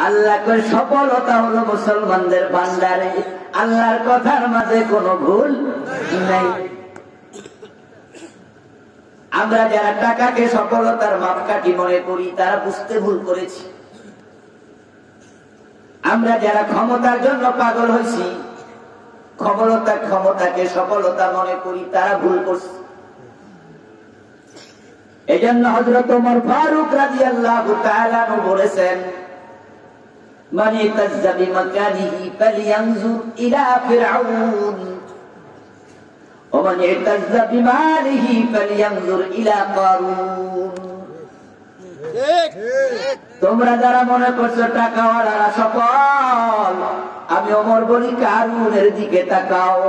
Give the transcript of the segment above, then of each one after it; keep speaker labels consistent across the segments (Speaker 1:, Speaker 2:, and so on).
Speaker 1: আল্লাহ কয় সফলতা হলো মুসলমানদের ভান্ডারে, আল্লাহর কথার মাঝে কোনো ভুল নাই। আমরা যারা টাকাকে সফলতার মাপকাঠি মনে করি তারা বুঝতে ভুল করেছি। আমরা যারা ক্ষমতার জন্য পাগল হয়েছি, ক্ষমতাকে সফলতা মনে করি, তারা ভুল করছে। এই জন্য হযরত ওমর ফারুক রাদিয়াল্লাহু তাআলা আনহু বলেছেন, মান ইতাজ্জা বিমাকানিহি ফালইয়ানজুর ইলা ফিরআউন ওয়া মান ইতাজ্জা বিমালিহি ফালইয়ানজুর ইলা কারুন। তোমরা যারা মনে করছো টাকাওয়ালারা সফল, আমি ওমর বলি কারুনের দিকে তাকাও।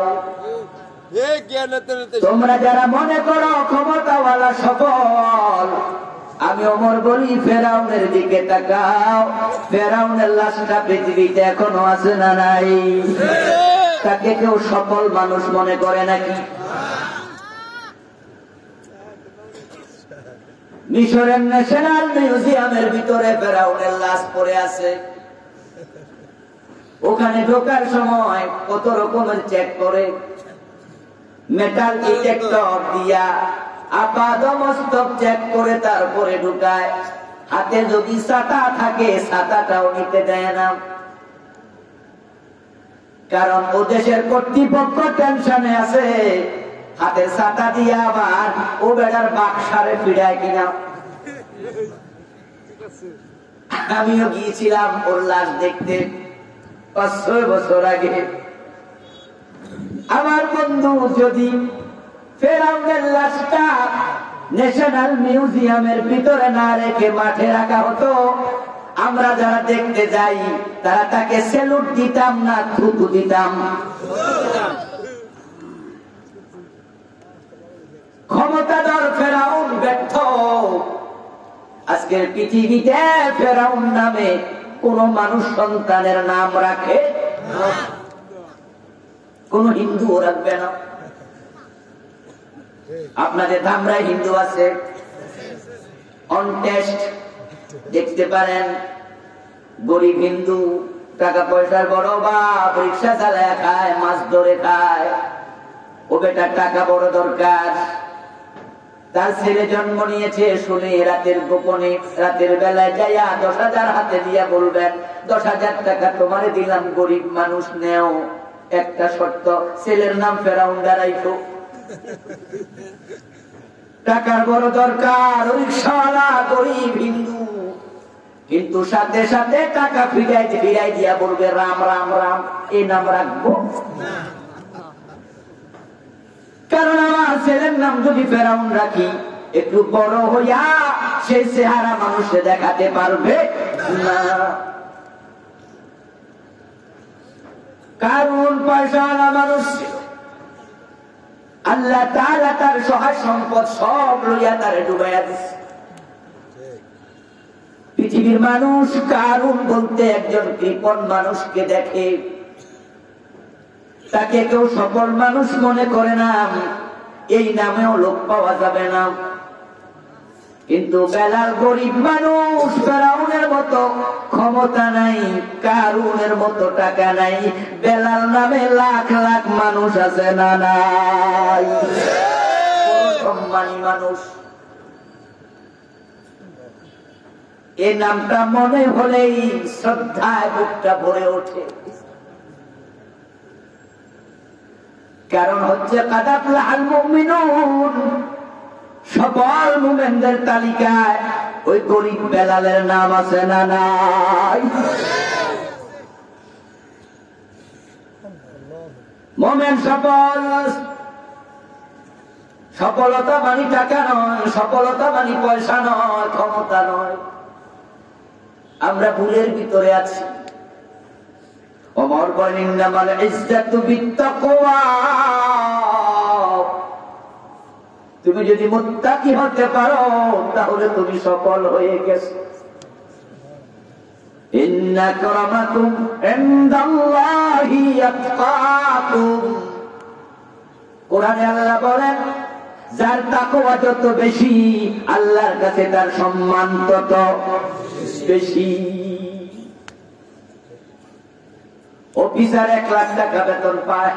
Speaker 1: তোমরা যারা মনে করো ক্ষমতাওয়ালা সফল, আমি ওমর বলি ফেরাউনের দিকে তাকাও। ফেরাউনের লাশটা পৃথিবীতে এখনো আছে না নাই? তাকে কেউ সফল মানুষ মনে করে নাকি? মিশরের ন্যাশনাল মিউজিয়ামের ভিতরে ফেরাউনের লাশ পড়ে আছে। ওখানে ঢোকার সময় কত রকমের চেক করে, মেটাল ডিটেক্টর দিয়া আপাদমস্তক চেক করে তারপরে ঢুকায়। হাতে যদি ছাতা থাকে ছাতাটাও নিতে দেয় না, কারণ ও দেশের কর্তৃপক্ষ টেনশনে আছে হাতে ছাতা দিয়ে আবার ও বেড়ার বাক্সারে ফিরায় কিনা। আমিও গিয়েছিলাম ওর লাশ দেখতে 5-6 বছর আগে। আমার বন্ধু, যদি ফেরাউনের লাশটা ন্যাশনাল মিউজিয়ামের ভিতরে না রেখে মাঠে রাখা হতো, আমরা যারা দেখতে যাই তারা তাকে স্যালুট দিতাম না থুতু দিতাম। ক্ষমতাধর ফেরাউন ব্যর্থ। আজকের পৃথিবীতে ফেরাউন নামে কোন মানুষ সন্তানের নাম রাখে? কোন হিন্দুও রাখবে না। আপনাদের ধামরায় হিন্দু আছে, অন টেস্ট দেখতে পারেন। গরিব হিন্দু, টাকা পয়সার বড় বাপ, রিক্সা চালায় খায়, মাছ ধরে খায়। ও বেটার টাকা বড় দরকার। তার ছেলে জন্ম নিয়েছে শুনে রাতের গোপনে, রাতের বেলায় যাইয়া 10,000 হাতে দিয়া বলবেন 10,000 টাকা তোমারে দিলাম, গরিব মানুষ নেও, একটা শর্ত, ছেলের নাম ফেরাউন দাঁড়াইতো। টাকার বড় দরকার, রিক্সাওয়ালা গরিব হিন্দু, কিন্তু সাথে সাথে টাকা ফিরাই দিয়া বলবে রাম রাম রাম, এই নাম রাখবো। কারণ আমার ছেলের নাম যদি ফেরাউন রাখি, একটু বড় হইয়া সেই চেহারা মানুষে দেখাতে পারবে না। কারণ পয়সাওয়ালা মানুষ, আল্লাহ তাআলা তার সহায় সম্পদ সব লইয়া তারে ডুবাইয়া দিচ্ছে। পৃথিবীর মানুষ কারুন বলতে একজন কৃপণ মানুষকে দেখে, তাকে কেউ সফল মানুষ মনে করে না, এই নামেও লোক পাওয়া যাবে না। কিন্তু বেলাল গরিব মানুষ, ফেরাউনের মতো ক্ষমতা নাই, কারুনের মতো টাকা নাই, বেলাল নামে লাখ লাখ মানুষ আছে না নাই? সম্মানী মানুষ। এই নামটা মনে হলেই শ্রদ্ধায় বুকটা ভরে ওঠে। কারণ হচ্ছে কাদাফলাহাল মুমিনুন, সফল মুমিনদের তালিকায় ওই গরিব বেলালের নাম আছে না নাই? মুমিন সফল। সফলতা মানে টাকা নয়, সফলতা মানে পয়সা নয়, ক্ষমতা নয়। আমরা ভুলের ভিতরে আছি। ওমর বলেন ইন্নামাল ইজ্জাতু বিত্তাকওয়া। তুমি যদি মুত্তাকি হতে পারো তাহলে তুমি সফল হয়ে গেছো। ইন্না আকরামাকুম ইনদাল্লাহি আতকাকুম। কোরআনে আল্লাহ বলেন যার তাকওয়া যত বেশি আল্লাহর কাছে তার সম্মান তত বেশি। অফিসার 1 লাখ টাকা বেতন পায়,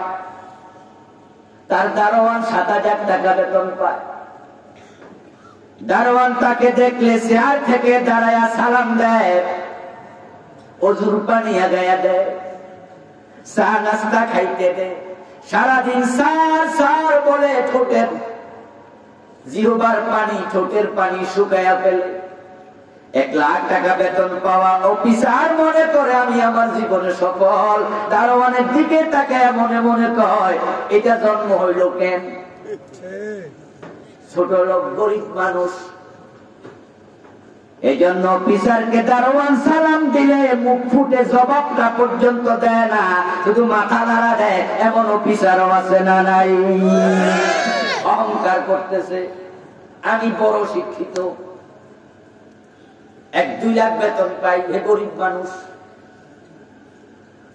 Speaker 1: তার দারোয়ান 7,000 টাকা বেতন পায়। দারোয়ান তাকে দেখলে চেয়ার থেকে দাঁড়ায়া সালাম দেয়, অজুর পানি আগায়া দেয়, চা নাস্তা খাইতে দেয়, সারাদিন সার সার বলে ঠোঁটের জিহ্বার পানি, ঠোঁটের পানি শুকায়া ফেলে। 1 লাখ টাকা বেতন পাওয়া অফিসার মনে করে আমি আমার জীবনে সফল। দারোয়ানের দিকে তাকায় মনে মনে কয় এটা জন্ম হইল কেন? ছোট লোক, গরিব মানুষ। এই জন্য অফিসারকে দারোয়ান সালাম দিলে মুখ ফুটে জবাবটা পর্যন্ত দেয় না, শুধু মাথা নাড়া দেয়। এমন অফিসারও আছে না নাই? অহংকার করতেছে আমি বড় শিক্ষিত, 1-2 লাখ বেতন পাই, হে গরিব মানুষ।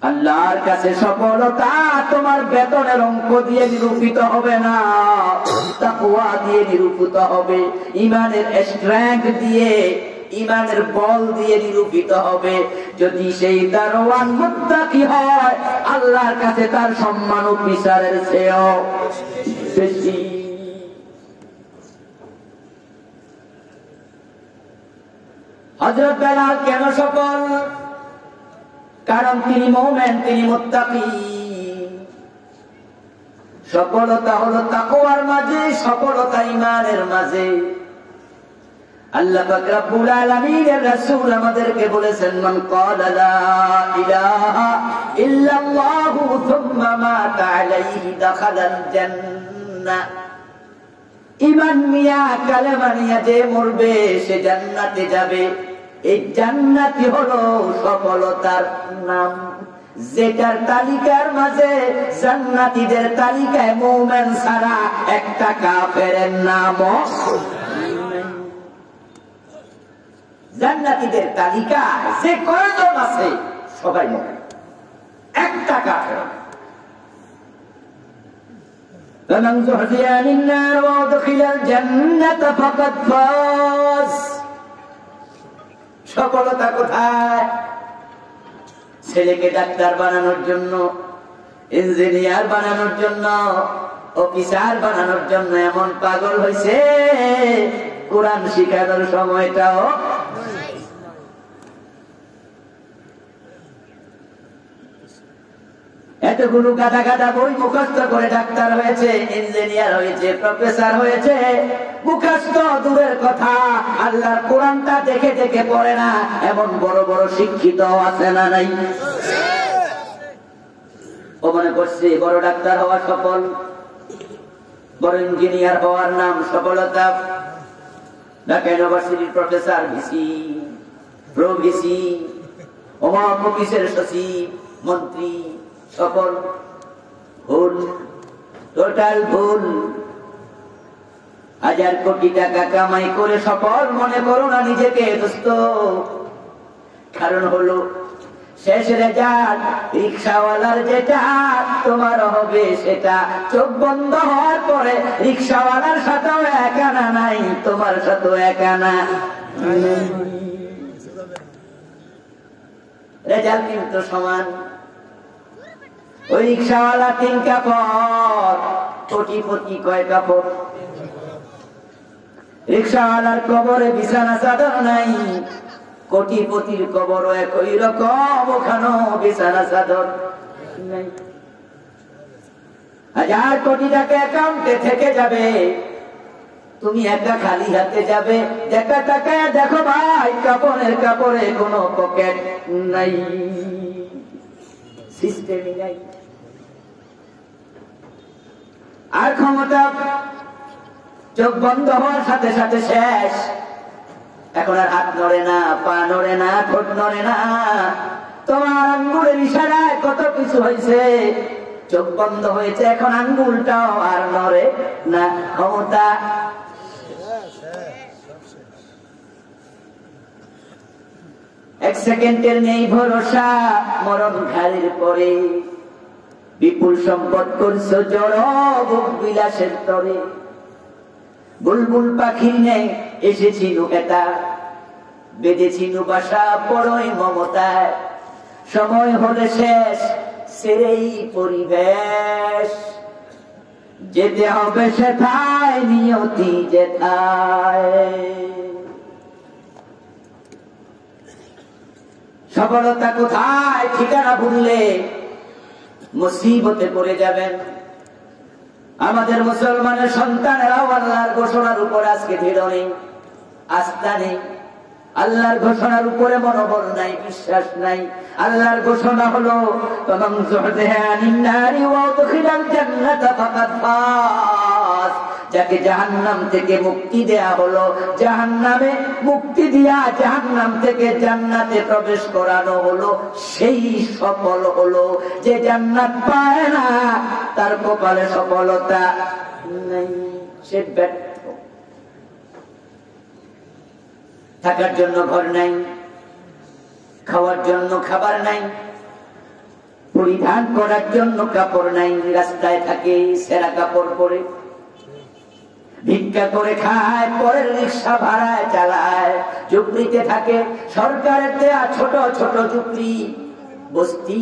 Speaker 1: আল্লাহর কাছে সফলতা তোমার বেতনের অঙ্ক দিয়ে নিরূপিত হবে না, তাকওয়া দিয়ে নিরূপিত হবে, ইমানের স্ট্রেংথ দিয়ে, ইমানের বল দিয়ে নিরূপিত হবে। যদি সেই দারোয়ান মুত্তাকি হয়, আল্লাহর কাছে তার সম্মান অফিসারের চেয়েও বেশি। হযরত বেলাল কেন সফল? কারণ তিনি মুমিন, তিনি মুত্তাকি। সফলতা হলো তাকওয়ার মাঝে, সফলতা ঈমানের মাঝে। আল্লাহ পাক রব্বুল আলামিনের রাসূল আমাদেরকে বলেছেন, মান ক্বালা লা ইলাহা ইল্লাল্লাহু সুম্মা মাতা আলাইহি দাখালাল জান্নাহ। ঈমান নিয়া, কালেমা নিয়া যে মরবে সে জান্নাতে যাবে। এই জান্নাতি হলো সফলতার নাম, যেটার তালিকার মাঝে, জান্নাতীদের তালিকায় মুমিন ছাড়া একটা কাফেরের নামও। জান্নাতীদের তালিকায় যে কয়জন আছে সবাই মুমিন, একটা কাফের। فمن زحزح عن النار وادخل الجنة فقد فاز। সফলতা কোথায়? ছেলেকে ডাক্তার বানানোর জন্য, ইঞ্জিনিয়ার বানানোর জন্য, অফিসার বানানোর জন্য এমন পাগল হয়েছে, কোরআন শিখানোর সময়টাও এতগুলো গাদা গাদা বই মুখস্থ করে ডাক্তার হয়েছে, ইঞ্জিনিয়ার হয়েছে, প্রফেসর হয়েছে। মুখস্থ দূরের কথা, আল্লাহর কোরআনটা দেখে দেখে পড়ে না, এমন বড় বড় শিক্ষিত আছে না নাই? ও মনে করছে বড় ডাক্তার হওয়া সফল, বড় ইঞ্জিনিয়ার হওয়ার নাম সফলতা। ঢাকা ইউনিভার্সিটির প্রফেসর, ভিসি, প্রো ভিসি, অমক অফিসের সচিব, মন্ত্রী সফল। ভুল, টোটাল ভুল। 1000 কোটি টাকা কামাই করে সফল মনে করো না নিজেকে দোস্ত। কারণ হলো শেষ রেজাল্ট রিকশাওয়ালার যেটা, তোমার হবে সেটা। চোখ বন্ধ হওয়ার পরে রিকশাওয়ালার সাথেও এক আনা নাই, তোমার সাথেও এক আনা। রেজাল্ট কিন্তু সমান। ওই রিকশাওয়ালা 3 কাপড়, কোটিপতি কয় কাপড়? রিকশাওয়ালার কবরে বিছানা চাদর নাই, কোটিপতির কবরও একই রকম, ওখানেও বিছানা চাদর নাই। 1000 কোটি টাকা অ্যাকাউন্টে থেকে যাবে, তুমি একা খালি হাতে যাবে। দেখা টাকা দেখো ভাই, কাপড়ের কাপড়ে কোনো পকেট নাই, সিস্টেমই নাই। আর ক্ষমতা চোখ বন্ধ হওয়ার সাথে সাথে শেষ। এখন আর হাত নড়ে না, পা নড়ে না, ঠোঁট নড়ে না। তোমার আঙ্গুলের ইশারায় কত কিছু হয়েছে, চোখ বন্ধ হয়েছে, এখন আঙ্গুলটাও আর নড়ে না। ক্ষমতা 1 সেকেন্ডের নেই ভরসা, মরণ ঘাড়ির পরে। বিপুল সম্পদ করছো জড়, ভোগ বিলাসের তরে। বুলবুল পাখির নেই এসেছিল এটা, বেঁধেছিল বাসা বড়ই মমতায়। সময় হলে শেষ, সেরেই পরিবেশ, যেতে হবে সেথায় নিয়তি যেথায়। সফলতা কোথায় ঠিকানা ভুললে মুসিবতে পড়ে যাবেন। আমাদের মুসলমানের সন্তানেরাও আল্লাহর ঘোষণার উপর আজকে দৃঢ় নেই, আস্থা নেই। আল্লাহর ঘোষণার উপরে মনোবল নাই, বিশ্বাস নাই। আল্লাহর ঘোষণা হলো তমাম যুহদিহা আনিন নারি ওয়া উদখিলাল জান্নাতা ফাকাদ ফাজ। যাকে জাহান্নাম থেকে মুক্তি দেয়া হলো, জাহান্নামে মুক্তি দিয়া জাহান্নাম থেকে জান্নাতে প্রবেশ করানো হলো, সেই সফল হলো। যে জান্নাত পায় না তার কপালে সফলতা নেই, সে ব্যর্থ। থাকার জন্য ঘর নাই, খাওয়ার জন্য খাবার নাই, পরিধান করার জন্য কাপড় নাই, রাস্তায় থাকে সেরা কাপড় পরে, ভিক্ষা করে খায়, পরের রিক্সা ভাড়ায় চালায়, ঝুপড়িতে থাকে, সরকারের দেয়া ছোট ছোট ঝুপড়ি বস্তি,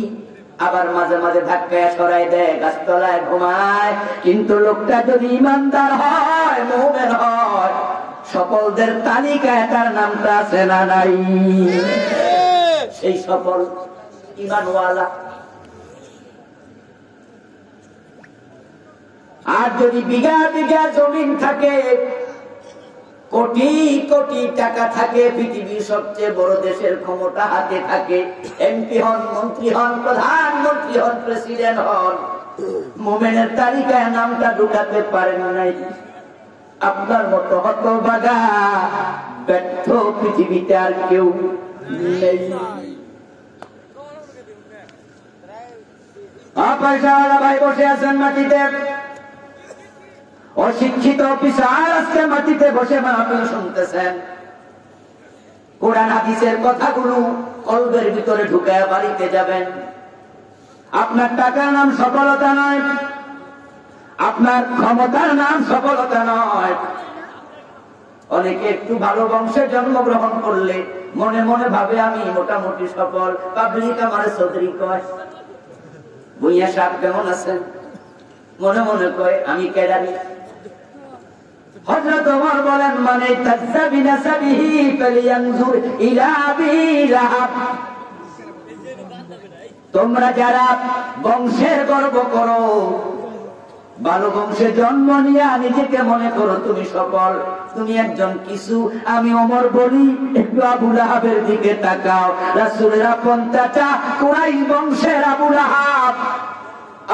Speaker 1: আবার মাঝে মাঝে ধাক্কায় সরাই দেয়, গাছতলায় ঘুমায়। কিন্তু লোকটা যদি ইমানদার হয়, মুমিন হয়, সফলদের তালিকায় তার নামটা আছে না নাই? সেই সফল ঈমানওয়ালা। আর যদি বিঘা বিঘা জমিন থাকে, কোটি কোটি টাকা থাকে, পৃথিবীর সবচেয়ে বড় দেশের ক্ষমতা হাতে থাকে, এমপি হন, মন্ত্রী হন, প্রধানমন্ত্রী হন, প্রেসিডেন্ট হন, মুমিনের তালিকায় নামটা ঢুকাতে পারেন নাই, আপনার মতো হতভাগা ব্যর্থ পৃথিবীতে আর কেউ নেই। পয়সাওয়ালা ভাই বসে আছেন মাটিতে, অশিক্ষিত অফিসার আজকে মাটিতে বসে মাহফিল শুনতেছেন। কোরআন হাদিসের কথাগুলো কলবের ভিতরে ঢুকায় বাড়িতে যাবেন। আপনার টাকার নাম সফলতা নয়, আপনার ক্ষমতার নাম সফলতা নয়। অনেকে একটু ভালো বংশে জন্মগ্রহণ করলে মনে মনে ভাবে আমি মোটামুটি সফল, পাবলিক আমার চৌধুরী কয়। ভুইয়া সাহেব কেমন আছেন? মনে মনে কয় আমি কেডারি। হযরত ওমর বলেন, মানে তাযাবিনা সাবিহি ফালিয়ানজুর ইলা বিলাহাব। তোমরা যারা বংশের গর্ব করো, ভালো বংশে জন্ম নিয়ে নিজেকে মনে করো তুমি সফল, তুমি একজন কিছু, আমি ওমর বলি একটু আবু লাহাবের দিকে তাকাও। রাসূলের আপন চাচা কুরাইশ বংশের আবু লাহাব,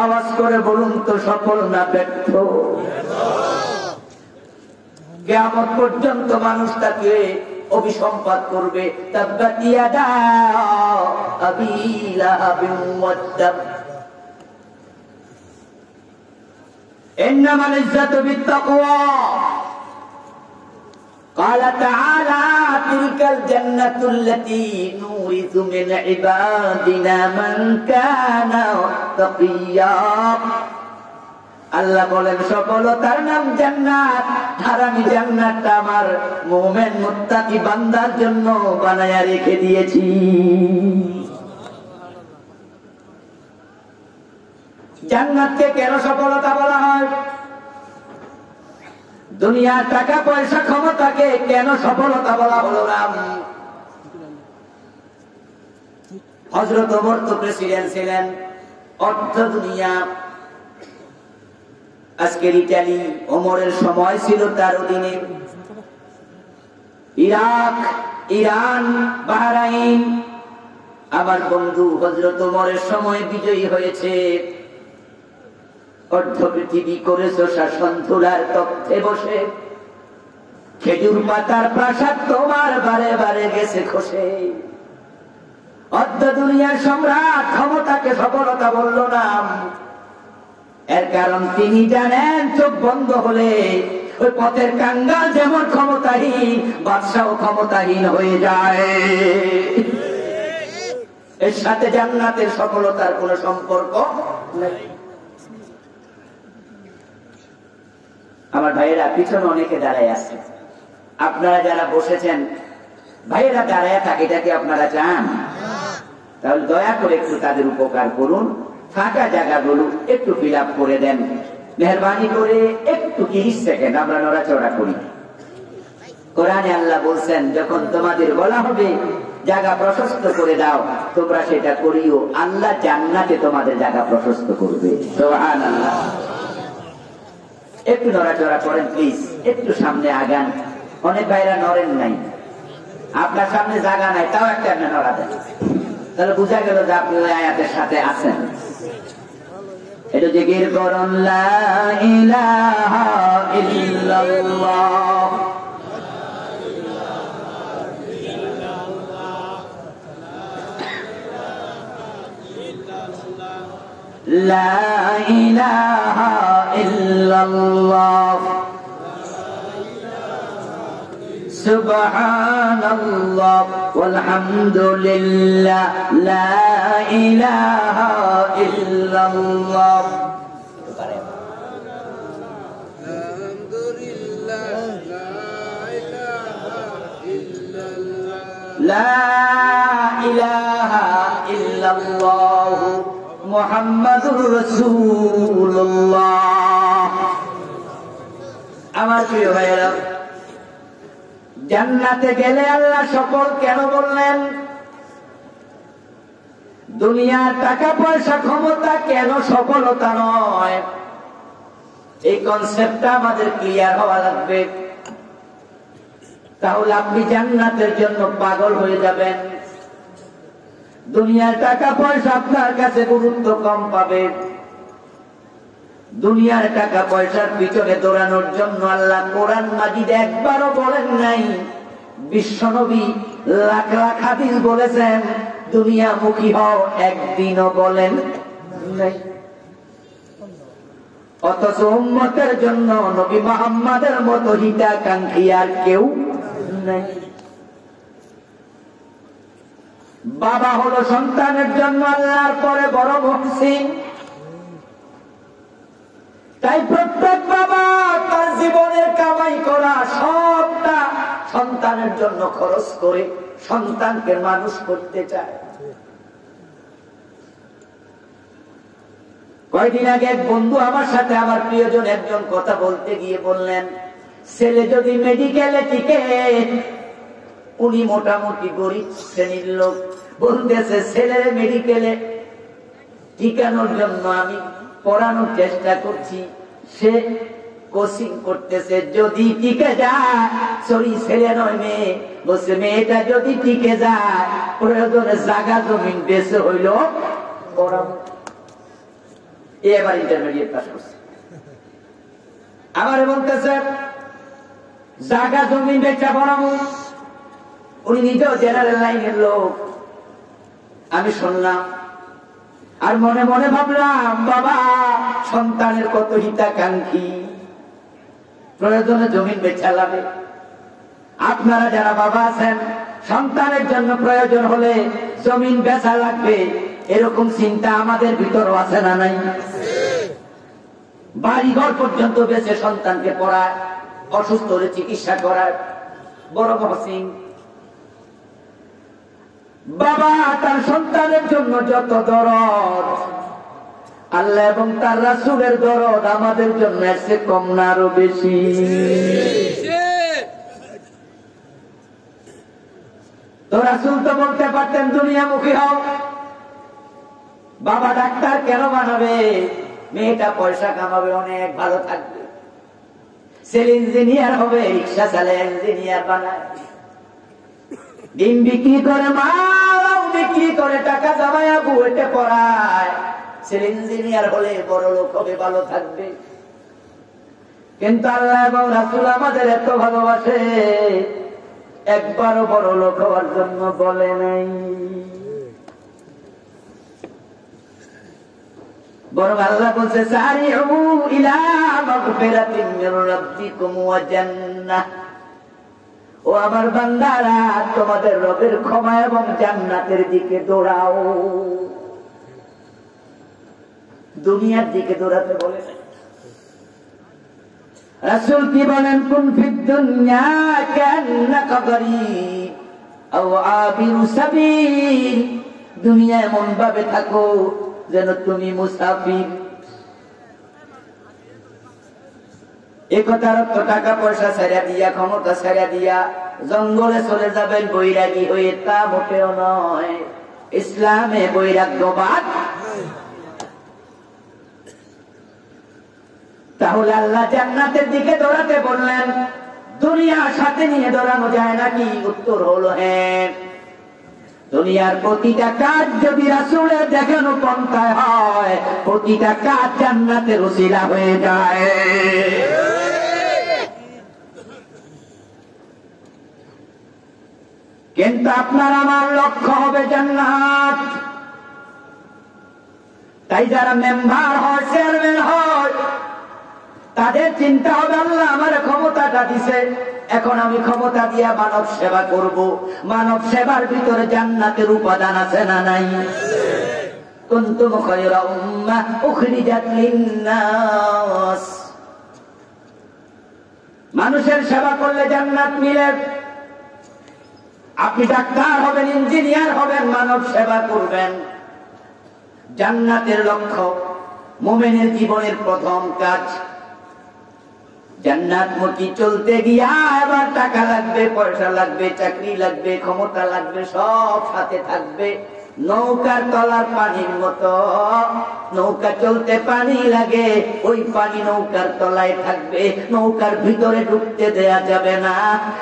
Speaker 1: আওয়াজ করে বলুন তো সফল না ব্যর্থ? কিয়ামত পর্যন্ত মানুষ তাকে অভিসম্পাত করবে, তাব্বাত ইয়াদা আবি লাহাবিন ওয়া তাব। إنما العزة بالتقوى قال تعالى تلك الجنة التي نورث من عبادنا من كان تقيا। আল্লাহ বলেন সফলতার নাম জান্নাত, আর আমি জান্নাতটা আমার মুমিন মুত্তাকি বান্দার জন্য বানায়া রেখে দিয়েছি। জান্নাতকে কেন সফলতা বলা হয়? দুনিয়ার টাকা পয়সা ক্ষমতাকে কেন সফলতা বলা হলো না? হযরত ওমর তো প্রেসিডেন্ট ছিলেন, অর্ধ দুনিয়া, আজকের ইটালি ওমরের সময় ছিল তার অধীনে। ইরাক, ইরান, বাহরাইন আমার বন্ধু হযরত ওমরের সময় বিজয়ী হয়েছে। অর্ধ পৃথিবী করেছো শাসন ধুলার তখ্তে বসে, খেজুর পাতার প্রাসাদ তোমার বারে বারে গেছে খসে। অর্ধ দুনিয়ার সম্রাট ক্ষমতাকে সফলতা বলল না, এর কারণ তিনি জানেন চোখ বন্ধ হলে ওই পথের কাঙ্গাল যেমন ক্ষমতাহীন, বাদশাহ ক্ষমতাহীন হয়ে যায়। এর সাথে জান্নাতের সফলতার কোনো সম্পর্ক নেই। আমার ভাইয়েরা পিছনে অনেকে দাঁড়ায় আছে, আপনারা যারা বসেছেন ভাইয়েরা দাঁড়ায় থাকে, এটা কি আপনারা চান? তাহলে দয়া করে একটু তাদের উপকার করুন, ফাঁকা জায়গাগুলো একটু ফিল আপ করে দেন মেহরবানি করে। একটু 30 সেকেন্ড আমরা নড়াচড়া করি। কোরআনে আল্লাহ বলছেন, যখন তোমাদের বলা হবে জায়গা প্রশস্ত করে দাও, তোমরা সেটা করিও, আল্লাহ জান্নাতে তোমাদের জায়গা প্রশস্ত করবে। সুবহানাল্লাহ। একটু নড়াচড়া করেন প্লিজ, একটু সামনে আগান। অনেক ভাইরা নড়েন নাই, আপনার সামনে জায়গা নাই, তাও একটা আপনি নড়া দেন, তাহলে বোঝা গেল যে আপনি ওই আয়াতের সাথে আছেন। এটা জিকির করুন, লা ইলাহা ইল্লাল্লাহ, লা ইলাহা ইল্লাল্লাহ, সুবহানাল্লাহ ওয়ালহামদুলিল্লাহ, লা ইলাহা ইল্লাল্লাহ। লা ইলাহা ইল্লাল্লাহ মুহাম্মাদুর রাসূলুল্লাহ। আমার প্রিয় ভাইয়েরা, জান্নাতে গেলে আল্লাহ সফল কেন বললেন? দুনিয়ার টাকা পয়সা ক্ষমতা কেন সফলতা নয়? এই কনসেপ্টটা আমাদের ক্লিয়ার হওয়া লাগবে। তাহলে আপনি জান্নাতের জন্য পাগল হয়ে যাবেন। দুনিয়ার টাকা পয়সা আপনার কাছে গুরুত্ব কম পাবে। দুনিয়ার টাকা পয়সার পিছনে দৌড়ানোর জন্য আল্লাহ কোরআন মাজিদ একবারও বলেন নাই। বিশ্বনবী লাখ লাখ হাদিস বলেছেন দুনিয়ামুখী হও, একদিনও বলেন নাই। অথচ উম্মতের জন্য নবী মুহাম্মদের মতো হিতাকাঙ্ক্ষী আর কেউ নাই। বাবা হলো সন্তানের জন্য আল্লাহর পরে বড় মুহসিন। তাই প্রত্যেক বাবা তার জীবনের কামাই করা সবটা সন্তানের জন্য খরচ করে সন্তানকে মানুষ করতে চায়। কয়েকদিন আগে এক বন্ধু আমার সাথে, আমার প্রিয়জন একজন, কথা বলতে গিয়ে বললেন, ছেলে যদি মেডিকেলে টিকে, উনি মোটামুটি গরিব শ্রেণীর লোক, বলতেছে ছেলের মেডিকেলে টিকানোর জন্য আমি পড়ানোর চেষ্টা করছি, সে কোচিং করতেছে, যদি টিকে যায়, সরি ছেলে নয় মেয়ে, বলছে মেয়েটা যদি টিকে যায় প্রয়োজনে জায়গা জমিন বেঁচে হইল পড়াবো। এবার ইন্টারমিডিয়েট পাস করছে। আবার বলতেছে জায়গা জমিন বেচা পড়াবো। উনি নিজেও জেনারেল লাইনের লোক। আমি শুনলাম আর মনে মনে ভাবলাম, বাবা সন্তানের কত হিতাকাঙ্ক্ষী, প্রয়োজনে জমিন বেচা লাগবে। আপনারা যারা বাবা আছেন, সন্তানের জন্য প্রয়োজন হলে জমিন বেচা লাগবে, এরকম চিন্তা আমাদের ভিতরও আছে না নাই? বাড়িঘর পর্যন্ত বেচে সন্তানকে পড়ায়, অসুস্থ হলে চিকিৎসা করায়, বড় মহসিন। বাবা তার সন্তানের জন্য যত দরদ, আল্লাহ এবং তার রাসূলের দরদ আমাদের জন্য এসে কম না আরো বেশি? তো রাসূল তো বলতে পারতেন দুনিয়ামুখী হও। বাবা ডাক্তার কেন বানাবে? মেয়েটা পয়সা কামাবে, অনেক ভালো থাকবে। ছেলে ইঞ্জিনিয়ার হবে, রিক্সা চালে ইঞ্জিনিয়ার বানায়, ডিম বিক্রি করে, মাল বিক্রি করে টাকা জমায়া বুয়েটে পড়ায়। ছেলে ইঞ্জিনিয়ার হলে বড় লোক হবে, ভালো থাকবে। কিন্তু আল্লাহ এবং রাসূল আমাদের এত ভালোবাসে, একবারও বড় লোক হওয়ার জন্য বলে নাই। বরং আল্লাহ বলছে সারিউ ইলা মাগফিরাতিন মির রাব্বিকুম ওয়া জান্নাহ। ও আমার বান্দারা, তোমাদের রবের ক্ষমা এবং জান্নাতের দিকে দৌড়াও। দুনিয়ার দিকে দৌড়াতে বলে না। রাসূল কি বলেন? কুন ফিদ দুনিয়া কান্নাকা গরীব আও আবিরু সাবিল। দুনিয়া এমন ভাবে থাকো যেন তুমি মুসাফির। এই কথার অর্থ টাকা পয়সা ছেড়ে দিয়া, ক্ষমতা ছেড়ে দিয়া জঙ্গলে চলে যাবেন বৈরাগী হয়ে, তা মোটেও নয়। ইসলামে বৈরাগ্যবাদ। তাহলে আল্লাহ জান্নাতের দিকে দৌড়াতে বললেন, দুনিয়ার সাথে নিয়ে দৌড়ানো যায় নাকি? উত্তর হলো হ্যাঁ। দুনিয়ার প্রতিটা কাজ যদি রাসূলের দেখানো পন্থায় হয়, প্রতিটা কাজ জান্নাতের ওসিলা হয়ে যায়। কিন্তু আপনার আমার লক্ষ্য হবে জান্নাত। তাই যারা মেম্বার হয়, চেয়ারম্যান হয়, তাদের চিন্তা হবে আল্লাহ আমার ক্ষমতাটা দিছে, এখন আমি ক্ষমতা দিয়া মানব সেবা করব। মানব সেবার ভিতরে জান্নাতের উপাদান আছে না নাই? কুনতুম খায়রা উম্মাহ উখরিজাত লিন-নাস। মানুষের সেবা করলে জান্নাত মিলে। আপনি ডাক্তার হবেন, ইঞ্জিনিয়ার হবেন, মানব সেবা করবেন, জান্নাতের লক্ষ্য। মুমিনের জীবনের প্রথম কাজ। জান্নাতমুখী চলতে গিয়া এবার টাকা লাগবে, পয়সা লাগবে, চাকরি লাগবে, ক্ষমতা লাগবে, সব সাথে থাকবে। নৌকার তলার পানির মতো, নৌকা চলতে পানি লাগে, ওই পানি নৌকার তলায় থাকবে, নৌকার ভিতরে ঢুকতে দেয়া যাবে না।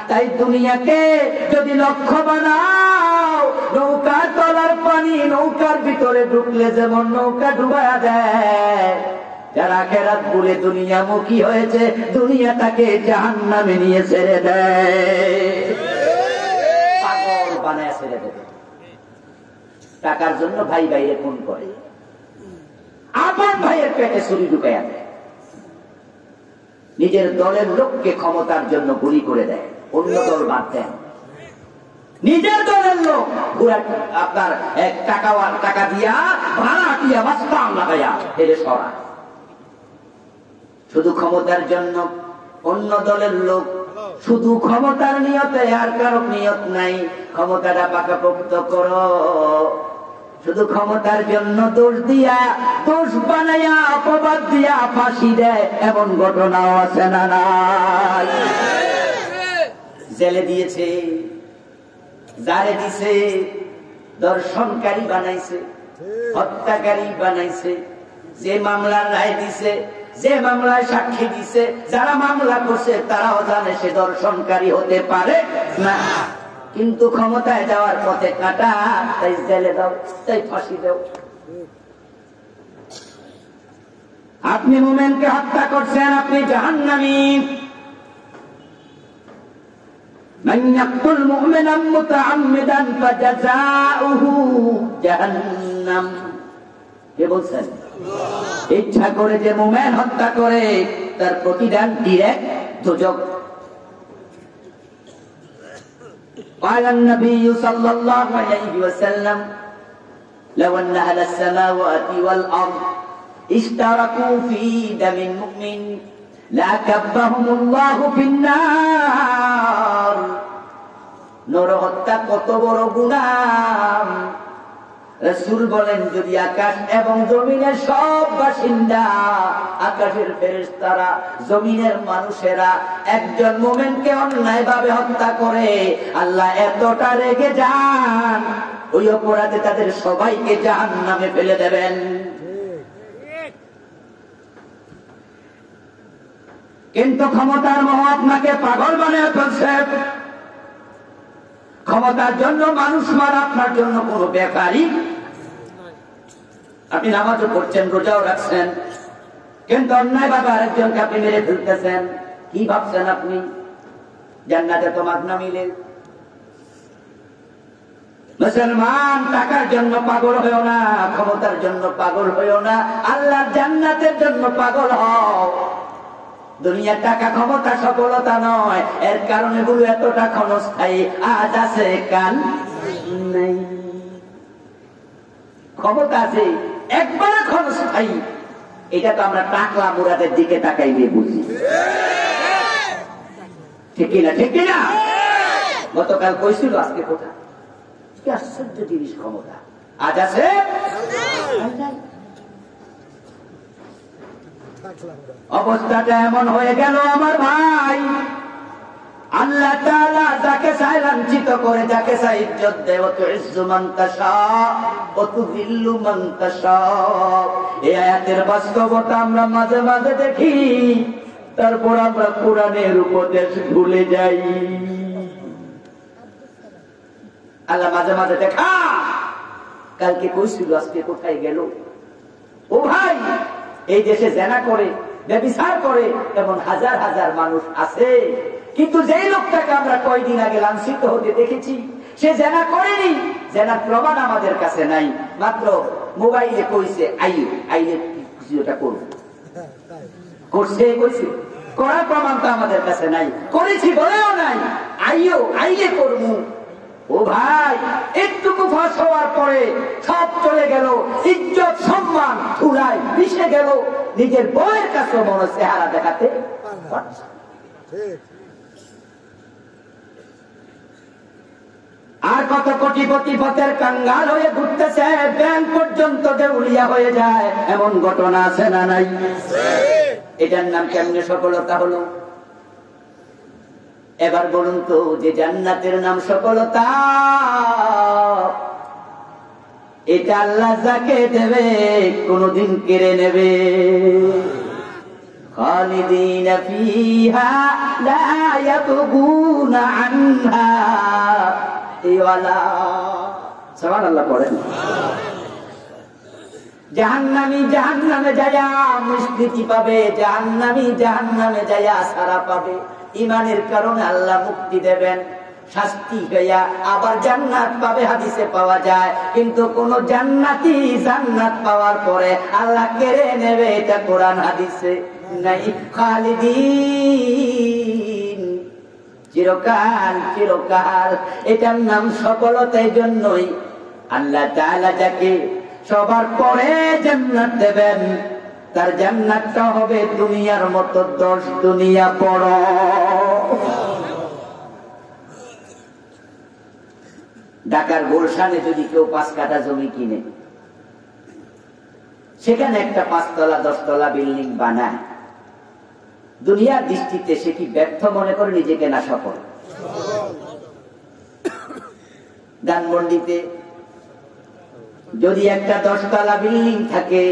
Speaker 1: তাই দুনিয়াকে যদি লক্ষ্য বানাও, নৌকার তলার পানি নৌকার ভিতরে ঢুকলে যেমন নৌকা ডুবায়া দেয়, যারা আখিরাত ভুলে দুনিয়ামুখী হয়েছে, দুনিয়া তাকে জাহান্নামে নিয়ে ছেড়ে দেয়, পাগল বানায় ছেড়ে দেবে। টাকার জন্য ভাই ভাইয়ের খুন করে, আপন ভাইয়ের পেটে ছুরি ঢুকাইয়া দেয়, নিজের দলের লোককে ক্ষমতার জন্য গুলি করে দেয়, অন্য দল বাদ দেন। নিজের দলের লোক আপনার টাকা দিয়া ভাড়া দিয়া বাস্তাম লাগাইয়া ফেলে সরা, শুধু ক্ষমতার জন্য। অন্য দলের লোক শুধু ক্ষমতার নিয়তে, আর কারো নিয়ত নাই। ক্ষমতাটা পাকাপোক্ত করো, শুধু ক্ষমতার জন্য দোষ দিয়া, দোষ বানাইয়া, অপবাদ দিয়া ফাঁসি দেয়, এমন ঘটনাও আছে না নাই? জেলে দিয়েছে, জারে দিছে, দর্শনকারী বানাইছে, হত্যাকারী বানাইছে, যে মামলার রায় দিছে, যে মামলায় সাক্ষী দিছে, যারা মামলা করছে তারাও জানে সে দর্শনকারী হতে পারে না। কিন্তু ক্ষমতায় যাওয়ার পথে কাটা, তাই জেলে দাও, তাই ফাঁসি দাও। আপনি মুমিনকে হত্যা করছেন, আপনি জাহান্নামী। মান ইয়াকতুল মুমিনান মুতাআম্মিদান ফাজাযাউহু জাহান্নাম। কে বলছেন? ইচ্ছা করে যে মুমিন হত্যা করে, তার প্রতিদান ডাইরেক্ট দোজখ। قال النبي صلى الله عليه وسلم لو أن أهل السماوات والأرض اشتركوا في دم المؤمن لأكبهم الله في النار। নর হত্যা কত বড় গুনাহ! রাসূল বলেন, যদি আকাশ এবং জমিনের সব বাসিন্দা, আকাশের ফেরেশতারা, জমিনের মানুষেরা একজন মুমিনকে অন্যায়ভাবে হত্যা করে, আল্লাহ এতটা রেগে যান, ওই অপরাধে তাদের সবাইকে জাহান্নামে ফেলে দেবেন। কিন্তু ক্ষমতার মোহ আপনাকে পাগল বানিয়ে ফেলছে। ক্ষমতার জন্য মানুষ মারা আপনার জন্য কোনো ব্যাপারই। আপনি নামাজও পড়ছেন, রোজাও রাখছেন, কিন্তু অন্যায় ভাবে আরেকজনকে আপনি মেরে ফেলতেছেন। কি ভাবছেন আপনি? জান্নাতে তো মাগনা মিলে। মুসলমান, টাকার জন্য পাগল হইও না, ক্ষমতার জন্য পাগল হইও না, আল্লাহর জান্নাতের জন্য পাগল হও। দুনিয়ার টাকা, ক্ষমতা সফলতা নয়, এর কারণে এগুলো এতটা ক্ষণস্থায়ী, আজ আছে কাল নাই। ক্ষমতা আছে, একবারে ক্ষণস্থায়ী। এটা তো আমরা টাকলা মুরাদের দিকে তাকাই দিয়ে বুঝি, ঠিক কিনা? ঠিক কিনা? গতকাল কইছিল, আজকে কোথায়? কি আশ্চর্য জিনিস ক্ষমতা! আজ আছে, অবস্থাটা এমন হয়ে গেল আমার ভাই, আল্লাহ তাআলা যাকে চায় লাঞ্ছিত করে, যাকে চায় ইজ্জত দেয়। ওয়া তুইজ্জু মান তাশা ওয়া তুযিল্লু মান তাশা। এই আয়াতের বাস্তবতা আমরা মাঝে মাঝে দেখি, তারপর আমরা কোরআনের উপদেশ ভুলে যাই। আল্লাহ মাঝে মাঝে দেখা, কালকে কইছিল আজকে কোথায় গেল? ও ভাই, এই দেশে জেনা করে, ব্যভিচার করে এমন হাজার হাজার মানুষ আছে, কিন্তু যেই লোকটাকে আমরা কয়দিন আগে লাঞ্ছিত হতে দেখেছি, সে জেনা করেনি, জেনার প্রমাণ আমাদের কাছে নাই। মাত্র মোবাইলে কইছে আইলে কিছুটা করবো, করছে কইছে, করার প্রমাণ তো আমাদের কাছে নাই, করেছি বলেও নাই, আইলে করবো। ও ভাই, একটুকু ফাঁস হওয়ার পরে সব চলে গেল, ইজ্জত সম্মান ধুলায় মিশে গেল, নিজের বউয়ের কাছে বড় চেহারা দেখাতে পারছে। আর কত কোটিপতি পথের কাঙ্গাল হয়ে ঘুরতেছে, ব্যাংক পর্যন্ত দেউলিয়া হয়ে যায়, এমন ঘটনা আছে না নাই? এটার নাম কেমনে সফলতা হলো? এবার বলুন তো, যে জান্নাতের নাম সফলতা, এটা আল্লাহ যাকে দেবে কোনদিন কেড়ে নেবে। খালিদিনা ফিহা লা ইয়াবগুনা আনহা ওয়ালা। সুবহানাল্লাহ পড়েন। জাহান্নামী জাহান্নামে যায়া মুক্তি পাবে, জাহান্নামী জাহান্নামে যায়া সারা পাবে। ইমানের কারণে আল্লাহ মুক্তি দেবেন, শাস্তি হইয়া আবার জান্নাত পাবে, হাদিসে পাওয়া যায়। কিন্তু কোন জান্নাতি জান্নাত পাওয়ার পরে আল্লাহ কেড়ে নেবে, এটা কোরআন হাদিসে নাই। খালিদিন, চিরকাল চিরকাল, এটার নাম সফলতা। এই জন্যই আল্লাহ তাআলা যাকে সবার পরে জান্নাত দেবেন, তার জান্নাতটা হবে দুনিয়ার মতো 10 দুনিয়া বড়। ঢাকার গুলশানে যদি কেউ 5 কাঠা জমি কিনে, সেখানে একটা 5 তলা 10 তলা বিল্ডিং বানায়, দুনিয়ার দৃষ্টিতে সে কি ব্যর্থ মনে করে নিজেকে না সফল? ধানমন্ডিতে যদি একটা 10 তলা বিল্ডিং থাকে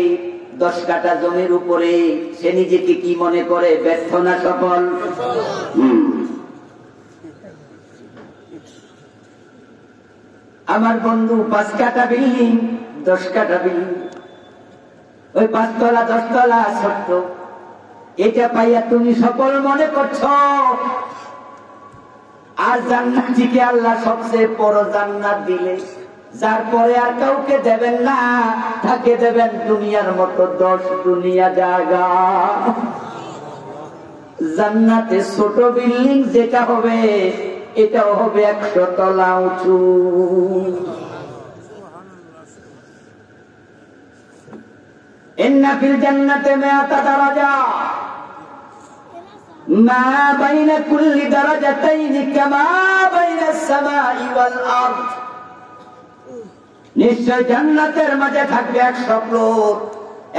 Speaker 1: 10 কাঠা জমির উপরে, সে নিজেকে কি মনে করে, ব্যর্থ না সফল? আমার বন্ধু 5 কাঠা বিল্ডিং 10 কাঠা বিল্ডিং, ওই 5 তলা 10 তলা ছোট্ট, এটা পাইয়া তুমি সফল মনে করছো। আর জান্নাতীকে আল্লাহ সবচেয়ে বড় জান্নাত দিলে, যার পরে আর কাউকে দেবেন না, তাকে দেবেন দুনিয়ার মতো 10 দুনিয়া জায়গা। জান্নাতে ছোট বিল্ডিং যেটা হবে, এটাও হবে 100 তলা উঁচু। ইন্না ফিল জান্নাতি মিআতা দারাজা মা বাইনা কুল্লি দারাজাতাইনি কামা বাইনাস সামাই ওয়াল আরদ। নিশ্চয় জান্নাতের মাঝে থাকবে 100 ফ্লোর,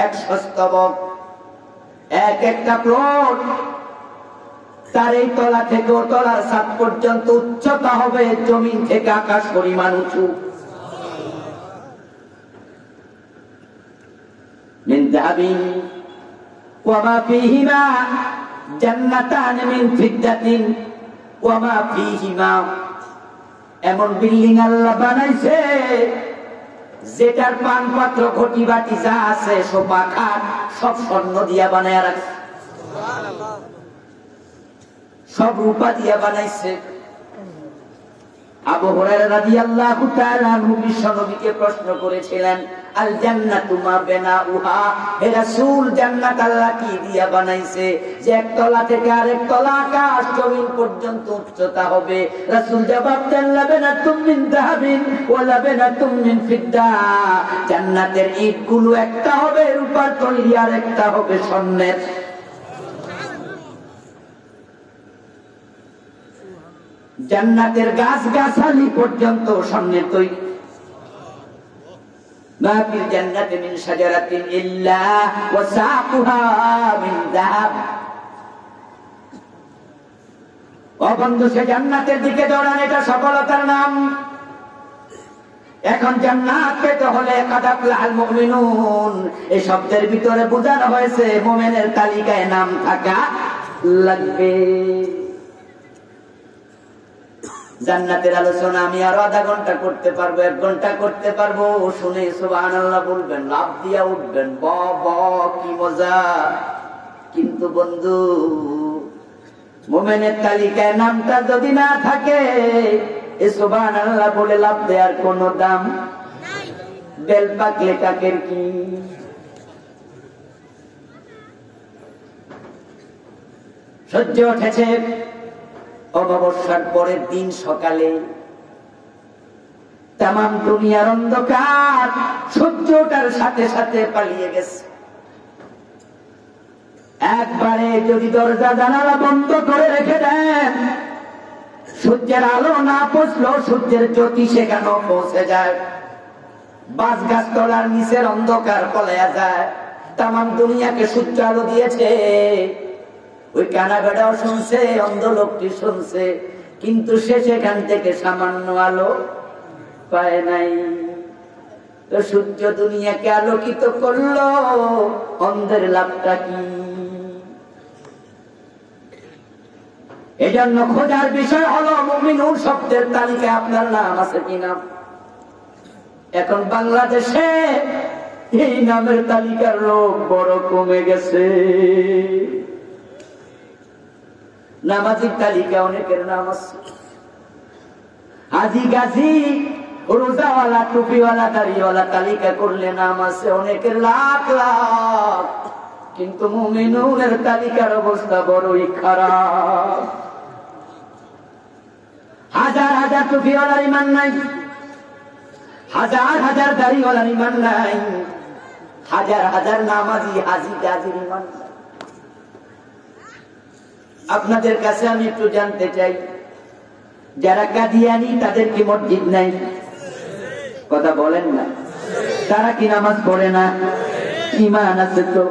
Speaker 1: 100 স্তবক, এক একটা ফ্লোর তার এই তলা থেকে ও তলার ছাদ পর্যন্ত উচ্চতা হবে জমিন থেকে আকাশ পরিমাণ উঁচু। মিন যাহাবিন ওয়া মা ফীহিমা জান্নাতান মিন ফিদ্দাতিন ওয়া মা ফীহিমা। এমন বিল্ডিং আল্লাহ বানাইছে যেটার পান পাত্র ঘটি বাটি যা আছে সোফা খাট সব স্বর্ণ দিয়া বানায় রাখছে, সব রূপা দিয়া বানাইছে। আবু হুরায়রা রাদিয়াল্লাহু তাআলা আনহু বিশ্বনবীকে প্রশ্ন করেছিলেন, আল জান্নাতু মা বানাউহা, হে রাসূল জান্নাত আল্লাহ কি দিয়া বানাইছে যে এক তলা থেকে আরেক তলা আকাশ জমিন পর্যন্ত উচ্চতা হবে? রাসূল জবাব দেন, লাবানাতুম মিন যাহাবিন ওয়া লাবানাতুম মিন ফিদ্দা। জান্নাতের ইটগুলো একটা হবে রূপার তৈরি আর একটা হবে স্বর্ণের। জান্নাতের গাছ গাছালি পর্যন্ত স্বর্ণের তৈরি। মা ফিল জান্নাতি মিন শাজারাতিন ইল্লা ওয়া সাকুহা মিন যাহাব। ও বন্ধু, সে জান্নাতের দিকে দৌড়ান, এটা সফলতার নাম। এখন জান্নাত পেতে হলে কাদ আফলাহাল মুমিনুন এই শব্দের ভিতরে বোঝানো হয়েছে মুমিনের তালিকায় নাম থাকা লাগবে। জান্নাতের আলোচনা আমি আরো আধা ঘন্টা করতে পারবো, 1 ঘন্টা করতে পারবো। শুনে সুবহানাল্লাহ বলবেন, লাভ দিয়া উঠবেন, কি মজা। কিন্তু বন্ধু, মুমিনের তালিকায় নামটা যদি না থাকে, এই সুবহানাল্লাহ বলে লাভ দেওয়ার কোনো দাম নাই। বেল পাকলে কাকের কি। সহ্য উঠেছে। অমাবস্যার পরের দিন সকালে তামাম দুনিয়ার অন্ধকার সূর্যটার সাথে সাথে পালিয়ে গেছে। একবারে যদি দরজা জানালা বন্ধ করে রেখে দেন, সূর্যের আলো না পৌঁছলেও সূর্যের জ্যোতি সেখানেও পৌঁছে যায়। বাস গাছ তলার নিচের অন্ধকার পলায়া যায়। তামাম দুনিয়াকে সূর্য আলো দিয়েছে। ওই কানা বেড়াও শুনছে, অন্ধ লোকটি শুনছে, কিন্তু সে সেখান থেকে সামান্য আলো পায় নাই। তো সূর্য দুনিয়াকে আলোকিত করলো, অন্ধের লাভটা কি? এজন্য খোঁজার বিষয় হলো মুমিনুন শব্দের তালিকায় আপনার নাম আছে কিনা। এখন বাংলাদেশে এই নামের তালিকার লোক বড় কমে গেছে। নামাজির তালিকা অনেকের নাম আছে, হাজি গাজী রোজাওয়ালা টুপিওয়ালা দাড়িওয়ালা তালিকা করলে নাম আছে অনেকের লাখ লাখ। কিন্তু মুমিনুনের তালিকার অবস্থা বড়ই খারাপ। হাজার হাজার টুপিওয়ালার ইমান নাই, হাজার হাজার দাড়িওয়ালার ইমান নাই, হাজার হাজার নামাজি হাজি গাজীর ইমান নাই। আপনাদের কাছে আমি একটু জানতে চাই, যারা কাদিয়ানি তাদের কি মসজিদ নাই? কথা বলেন না। তারা কি নামাজ পড়ে না? ঈমান আছে তো?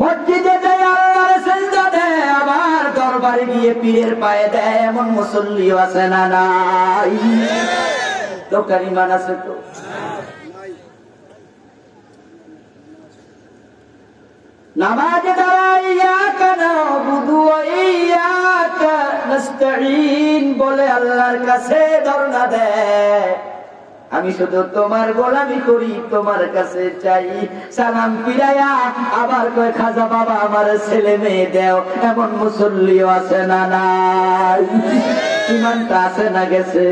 Speaker 1: মসজিদে যায় আল্লাহর সিজদা দেয়, আবার দরবারে গিয়ে পীরের পায়ে দেয়, এমন মুসল্লিও আছে না নাই? লোকের ঈমান আছে তো? নামাজে দাঁড়ায় ইয়াকা নাবুদু ওয়া ইয়াকা নাস্তাঈন বলে আল্লাহর কাছে ধরনা দেয়, আমি শুধু তোমার গোলামি করি, তোমার কাছে চাই। সালাম ফিরাইয়া আবার কয় খাজা বাবা আমার ছেলে মেয়ে দেও, এমন মুসল্লিও আছে না নাই? ঈমানটা আছে না গেছে?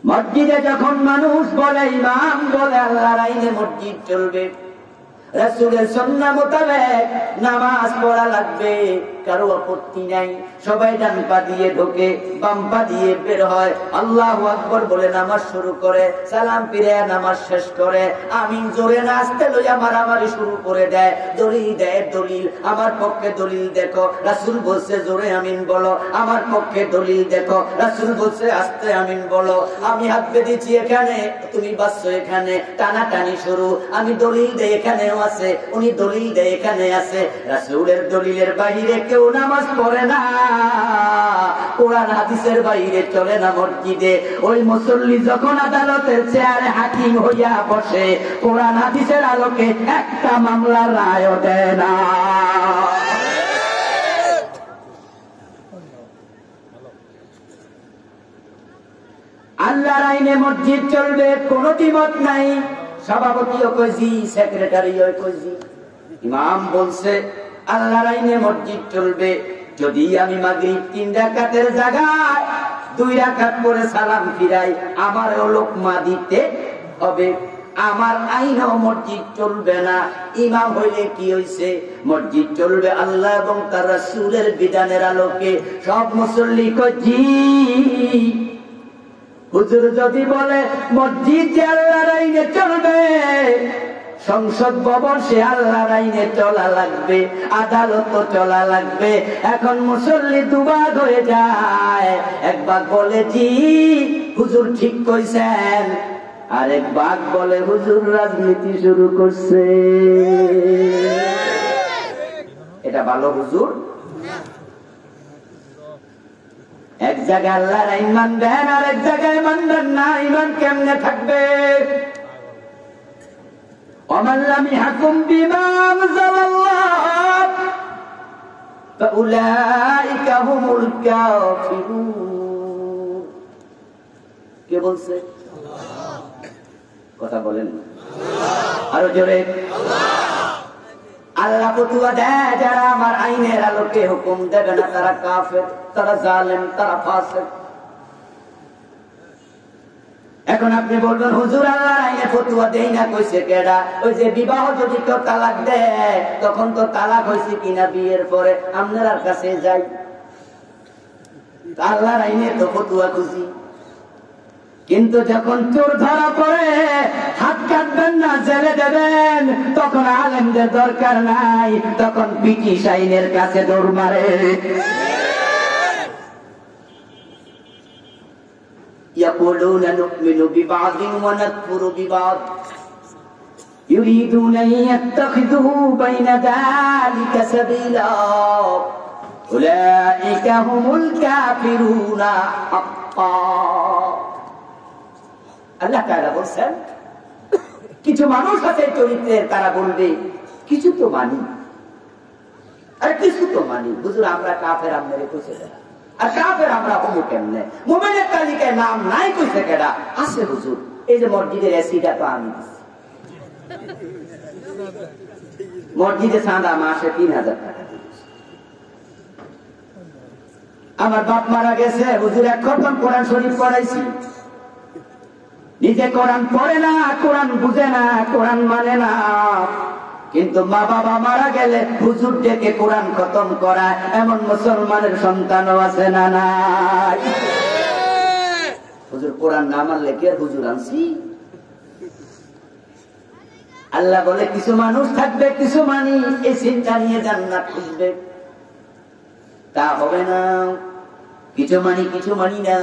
Speaker 1: মসজিদে যখন মানুষ বলে, ইমাম বলে আল্লাহর আইনে মসজিদ চলবে, রাসূলের সুন্নাহ মোতাবেক নামাজ পড়া লাগবে, কারো আপত্তি নাই। সবাই ডান পা দিয়ে ঢোকে, বাম পা দিয়ে বের হয়, আল্লাহু আকবার বলে নামাজ শুরু করে, সালাম ফিরে নামাজ শেষ করে, আমিন জোরে না আস্তে লইয়া মারামারি শুরু করে দেয়। দলিল দেয়, দলিল আমার পক্ষে দলিল দেখো, রাসূল বলছে জোরে আমিন বলো, আমার পক্ষে দলিল দেখো, রাসূল বলছে আস্তে আমিন বলো। আমি হাত বেঁধেছি এখানে, তুমি বাসছো এখানে, টানাটানি শুরু। আমি দলিল দেই এখানেও আছে, উনি দলিল দেয় এখানে আছে। রাসূলের দলিলের বাইরে কেউ নামাজ পড়ে না, কোরআন হাদিসের বাইরে চলে না মসজিদে। ওই মুসল্লি যখন আদালতের চেয়ারে হাকিম হইয়া বসে, কোরআন হাদিসের আলোকে একটা মামলার রায় দেয় না। আল্লাহর আইনে মসজিদ চলবে, কোনো দ্বিমত নাই। সভাপতিও কইছি, সেক্রেটারিও কইছি, ইমাম বলছে আল্লাহর আইনে মসজিদ চলবে। যদি আমি মাগরিব 3 রাকাতের জায়গায় 2 রাকাত করে সালাম ফিরাই, আমারও লোকমা দিতে হবে। আমার আইনও মসজিদ চলবে না। ইমাম হইলে কি হইছে? মসজিদ চলবে আল্লাহ এবং তার রাসূলের বিধানের আলোকে। সব মুসল্লি কয় জি। হুজুর যদি বলে মসজিদ আল্লাহর আইনে চলবে, সংসদ ভবন সে আল্লাহর আইনে চলা লাগবে, আদালত চলা লাগবে। এখন মুসল্লি দুভাগ হয়ে যায়, এক ভাগ বলে জি হুজুর ঠিক কইছেন, আরেক ভাগ বলে হুজুর রাজনীতি শুরু করছে। এটা ভালো হুজুর? এক জায়গায় আল্লাহর আইন মানবেন আর এক জায়গায় মানবেন না, ঈমান কেমনে থাকবে? ومن لم يحكم بما أنزل الله فأولئك هم الكافرون। কে বলছে? কথা বলেন আরো জোরে। আল্লাহ ফতোয়া দেয় যারা আমার আইনের আলোকে হুকুম দেবে না তারা কাফের, তারা জালেম, তারা ফাসিক। এখন আপনি বলবেন হুজুর আল্লাহর আইনে ফতোয়া দেই না কইছে কেডা? ওই যে বিবাহ যদি কেউ তালাক দেয় তখন তো তালাক হয়েছে কিনা বিয়ের পরে আপনার কাছে যাই, আল্লাহর আইনে তো ফতোয়া খুঁজি। কিন্তু যখন চোর ধরা পড়ে হাত কাটবেন না, জেলে দেবেন, তখন আলেমদের দরকার নাই, তখন ব্রিটিশ আইনের কাছে দৌড় মারে। يقولون نؤمن ببعض ونكفر ببعض يريدون أن يتخذوا بين ذلك سبيلا أولئك هم الكافرون حقا। আল্লাহ তাআলা বলেন কিছু মানুষ আছে চরিত্রের, তারা বলবে কিছু তো মানি আর কিছু তো মানি, হুজুর আমরা কাফের, আপনারে কইছে দেন আর কাফের আমরা হবো কেমনে? মুমিনের তালিকায় নাম নাই কইছে কেডা? আছে হুজুর, এই যে মসজিদের এসিটা তো আমি দিছি, মসজিদে চাঁদা মাসে 3000 টাকা দিচ্ছি। আমার বাপ মারা গেছে, হুজুর এক খতম কোরআন শরীফ পড়াইছি, নিজে কোরআন পড়ে না, কোরআন বুঝে না, কোরআন মানে না, কিন্তু মা বাবা মারা গেলে হুজুর ডেকে কোরআন খতম করায় এমন মুসলমানের সন্তানও আছে না নাই? হুজুর কোরআন না মানলে কি হুজুর আনছি? আল্লাহ বলে কিছু মানুষ থাকবে কিছু মানি, এই চিন্তা নিয়ে জান্নাত খুঁজবে, তা হবে না। কিছু মানি না,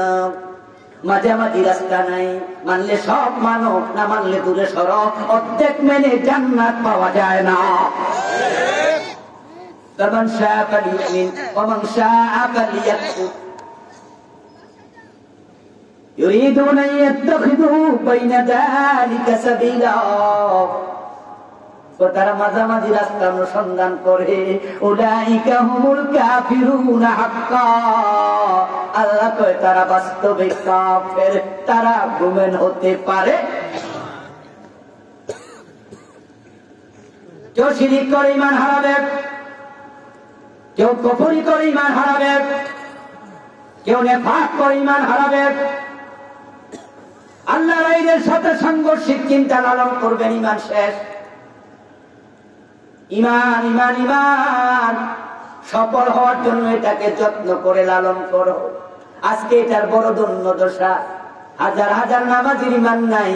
Speaker 1: মাঝামাঝি রাস্তা নাই, মানলে সব মানো, না মানলে দূরে সরো, অর্ধেক মেনে জান্নাত পাওয়া যায় না। ফামান শাআ ফালিউমিন ওয়া মান শাআ ফালিয়াকফুর ইউরিদুনা আন ইয়াত্তাখিযু বাইনা যালিকা সাবিলা। তারা মাঝামাঝি রাস্তা অনুসন্ধান করে, উলাইকা হুমুল কাফিরুনা হাক্কা। আল্লাহ কয় তারা বাস্তবে কাফের, তারা মুমিন হতে পারে। কেউ শিরক করে ঈমান হারাবে, কেউ কুফরি করে ঈমান হারাবে, কেউ নেফাক করে ঈমান হারাবে। আল্লাহর আইনের সাথে সাংঘর্ষিক চিন্তা লালন করবেন, ঈমান শেষ। ঈমান ঈমান ঈমান সফল হওয়ার জন্য এটাকে যত্ন করে লালন করো। আজকে এটার বড় দশা, হাজার হাজার নামাজির ঈমান নাই।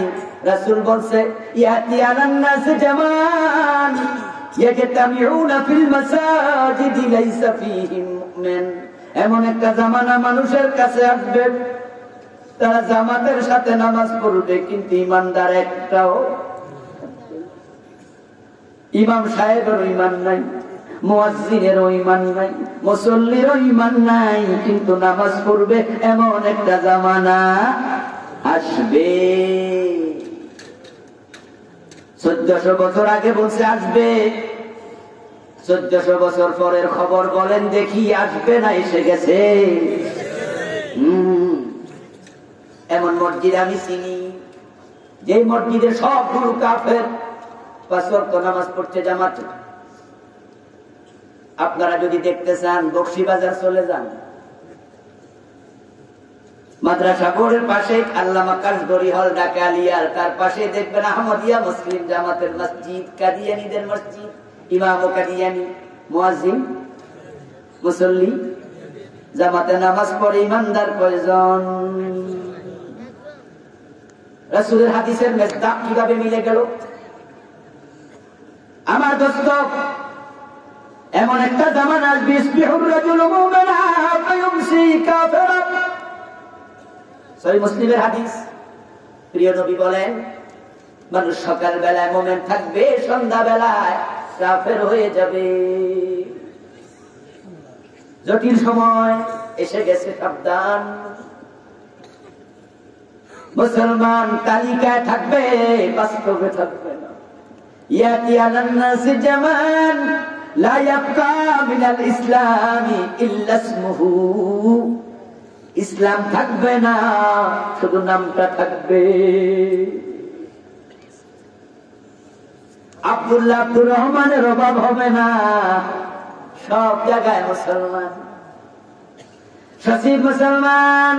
Speaker 1: রাসূল বলছে ইয়াতি আলান নাস জামান ইয়াজতামিউনা ফিল মাসাজিদি লাইসা ফীহিম মুমিন। এমন একটা জামানা মানুষের কাছে আসবে, তারা জামাতের সাথে নামাজ পড়বে কিন্তু ঈমানদার একটাও। ইমাম সাহেবেরও ঈমান নাই, মুয়াজ্জিনেরও ঈমান নাই, মুসল্লিরও ঈমান নাই, কিন্তু নামাজ পড়বে এমন একটা জামানা আসবে। 1400 বছর আগে বলছে আসবে, 1400 বছর পরের খবর বলেন দেখি, আসবে না এসে গেছে? এমন মসজিদ আমি চিনি যে মসজিদে সবগুলো কাফের, 5 ওয়াক্ত নামাজ পড়ছে জামাতে। আপনারা যদি দেখতে চান বকশীবাজার চলে যান, মাদ্রাসা বোর্ডের পাশে আল্লামা কাশগরি হল ঢাকা আলিয়ার, তার পাশে দেখবেন আহমদিয়া মুসলিম জামাতের মসজিদ, কাদিয়ানীদের মসজিদ, ইমাম ও কাদিয়ানী, মুয়াজ্জিন, মুসল্লি, জামাতে নামাজ পড়ে ইমানদার কয়জন? রাসূলের হাদিসের মেজদাক কিভাবে মিলে গেল? আমার দোস্ত, এমন একটা জামানা আসবে ইসবিহুর রাজুলু মুমিনা ফায়ুমসি কাফিরা। সহিহ মুসলিমের হাদিস। প্রিয় নবী বলেন, মানুষ সকাল বেলায় মুমিন থাকবে, সন্ধ্যা বেলায় কাফের হয়ে যাবে। জটিল সময় এসে গেছে, সাবধান। মুসলমান তালিকায় থাকবে, বাস্তবে থাকবে না। ইয়াতি আলান নাসি জামান লা ইয়াবকা মিনাল ইসলামি ইল্লা ইসমুহু। ইসলাম থাকবে না, শুধু নামটা থাকবে। আব্দুল্লাহ আব্দুর রহমানের অভাব হবে না, সব জায়গায় মুসলমান। সচিব মুসলমান,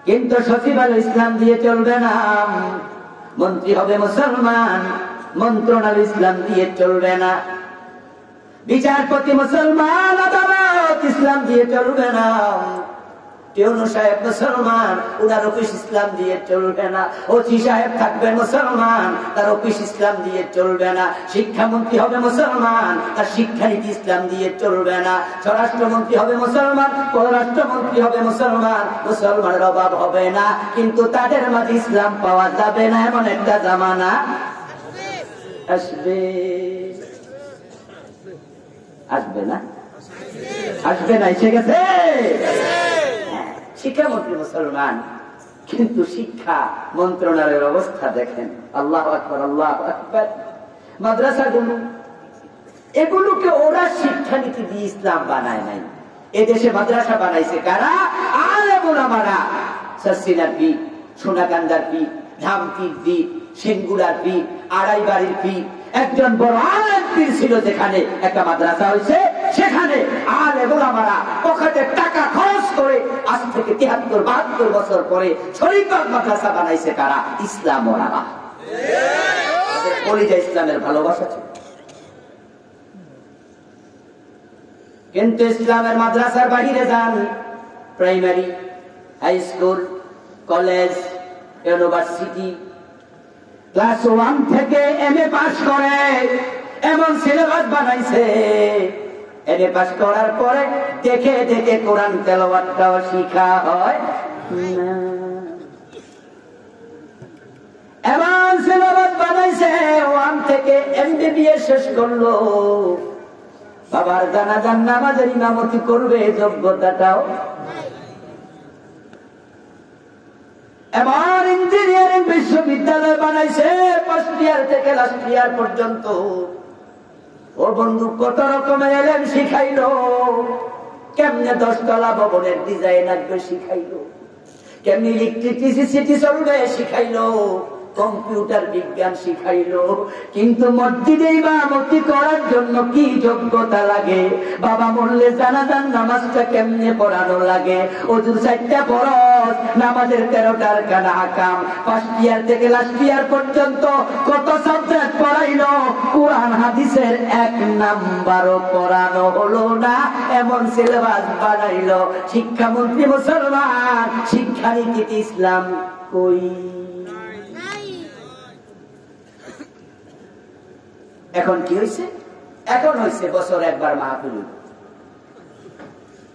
Speaker 1: কিন্তু সচিবালয় ইসলাম দিয়ে চলবে না। মন্ত্রী হবে মুসলমান, মন্ত্রণালয় ইসলাম দিয়ে চলবে না। বিচারপতি মুসলমান, আদালত ইসলাম দিয়ে চলবে না। টিউনু সাহেব মুসলমান, উনার অফিস ইসলাম দিয়ে চলবে না। ওসি সাহেব থাকবেন মুসলমান, তার অফিস ইসলাম দিয়ে চলবে না। শিক্ষামন্ত্রী হবে মুসলমান, তার শিক্ষানীতি ইসলাম দিয়ে চলবে না। স্বরাষ্ট্রমন্ত্রী হবে মুসলমান, পররাষ্ট্রমন্ত্রী হবে মুসলমান। মুসলমানের অভাব হবে না, কিন্তু তাদের মাঝে ইসলাম পাওয়া যাবে না। এমন একটা জামানা আসবে। আসবে না? আসবে না, এসে গেছে। শিক্ষামন্ত্রী মুসলমান, কিন্তু শিক্ষা মন্ত্রণালয়ের অবস্থা দেখেন। আল্লাহু আকবার, আল্লাহু আকবার। মাদ্রাসাগুলো, এগুলোকে ওরা শিক্ষানীতি দিয়ে ইসলাম বানায় নাই। এদেশে মাদ্রাসা বানাইছে কারা? আলেম ওলামারা। সাসিনার পীর, সোনাকান্দার পীর, ধামতির পীর, সেঙ্গুলার পীর, আড়াইবাড়ির পীর। একজন বড় আলেম পীর ছিল, যেখানে একটা মাদ্রাসা হয়েছে, সেখানে আলেম ওলামারা পকেটে টাকা খরচ করে আজ থেকে ৭৩-৭২ বছর পরে শরীফবাগ মাদ্রাসা বানাইছে কারা? ইসলাম ওলামা। কলিজা ইসলামের ভালোবাসা ছিল। কিন্তু ইসলামের মাদ্রাসার বাহিরে যান, primary, high school, college, university, class 1 থেকে MA পাস করে এমন সিলেবাস বানাইছে। MA পাস করার পরে দেখে দেখে কোরআন তেলাওয়াতটাও শিখা হয় না। এমন সিলেবাস বানাইছে, 1 থেকে MBBS শেষ করলো, বাবার জানাজার নামাজের ইমামতি করবে যোগ্যতাটাও। এমন ইঞ্জিনিয়ারিং বিশ্ববিদ্যালয় বানাইছে, ফার্স্ট ইয়ার থেকে লাস্ট ইয়ার পর্যন্ত। ও বন্ধু, কত রকমের এলেম শিখাইলো। কেমনে 10 তলা ভবনের ডিজাইন আঁকবে শিখাইলো, কেমনি ইলেকট্রিসিটি চলবে শিখাইলো, কম্পিউটার বিজ্ঞান শিখাইলো। কিন্তু মসজিদে ইমামতি করার জন্য কি যোগ্যতা লাগে? বাবা মরলে জানাজার নামাজটা কেমনে পড়ানো লাগে? ওযুর 4টা ফরজ, নামাজের 13টা আরকান আহকাম। ফার্স্ট ইয়ার থেকে লাস্ট ইয়ার পর্যন্ত কত সাবজেক্ট পড়াইলো, কোরআন হাদিসের 1 নাম্বারও পড়ানো হলো না। এমন সিলেবাস বানাইলো। শিক্ষামন্ত্রী মুসলমান, শিক্ষানীতিতে ইসলাম কই? এখন কি হয়েছে? এখন হয়েছে বছর একবার মাহফিল,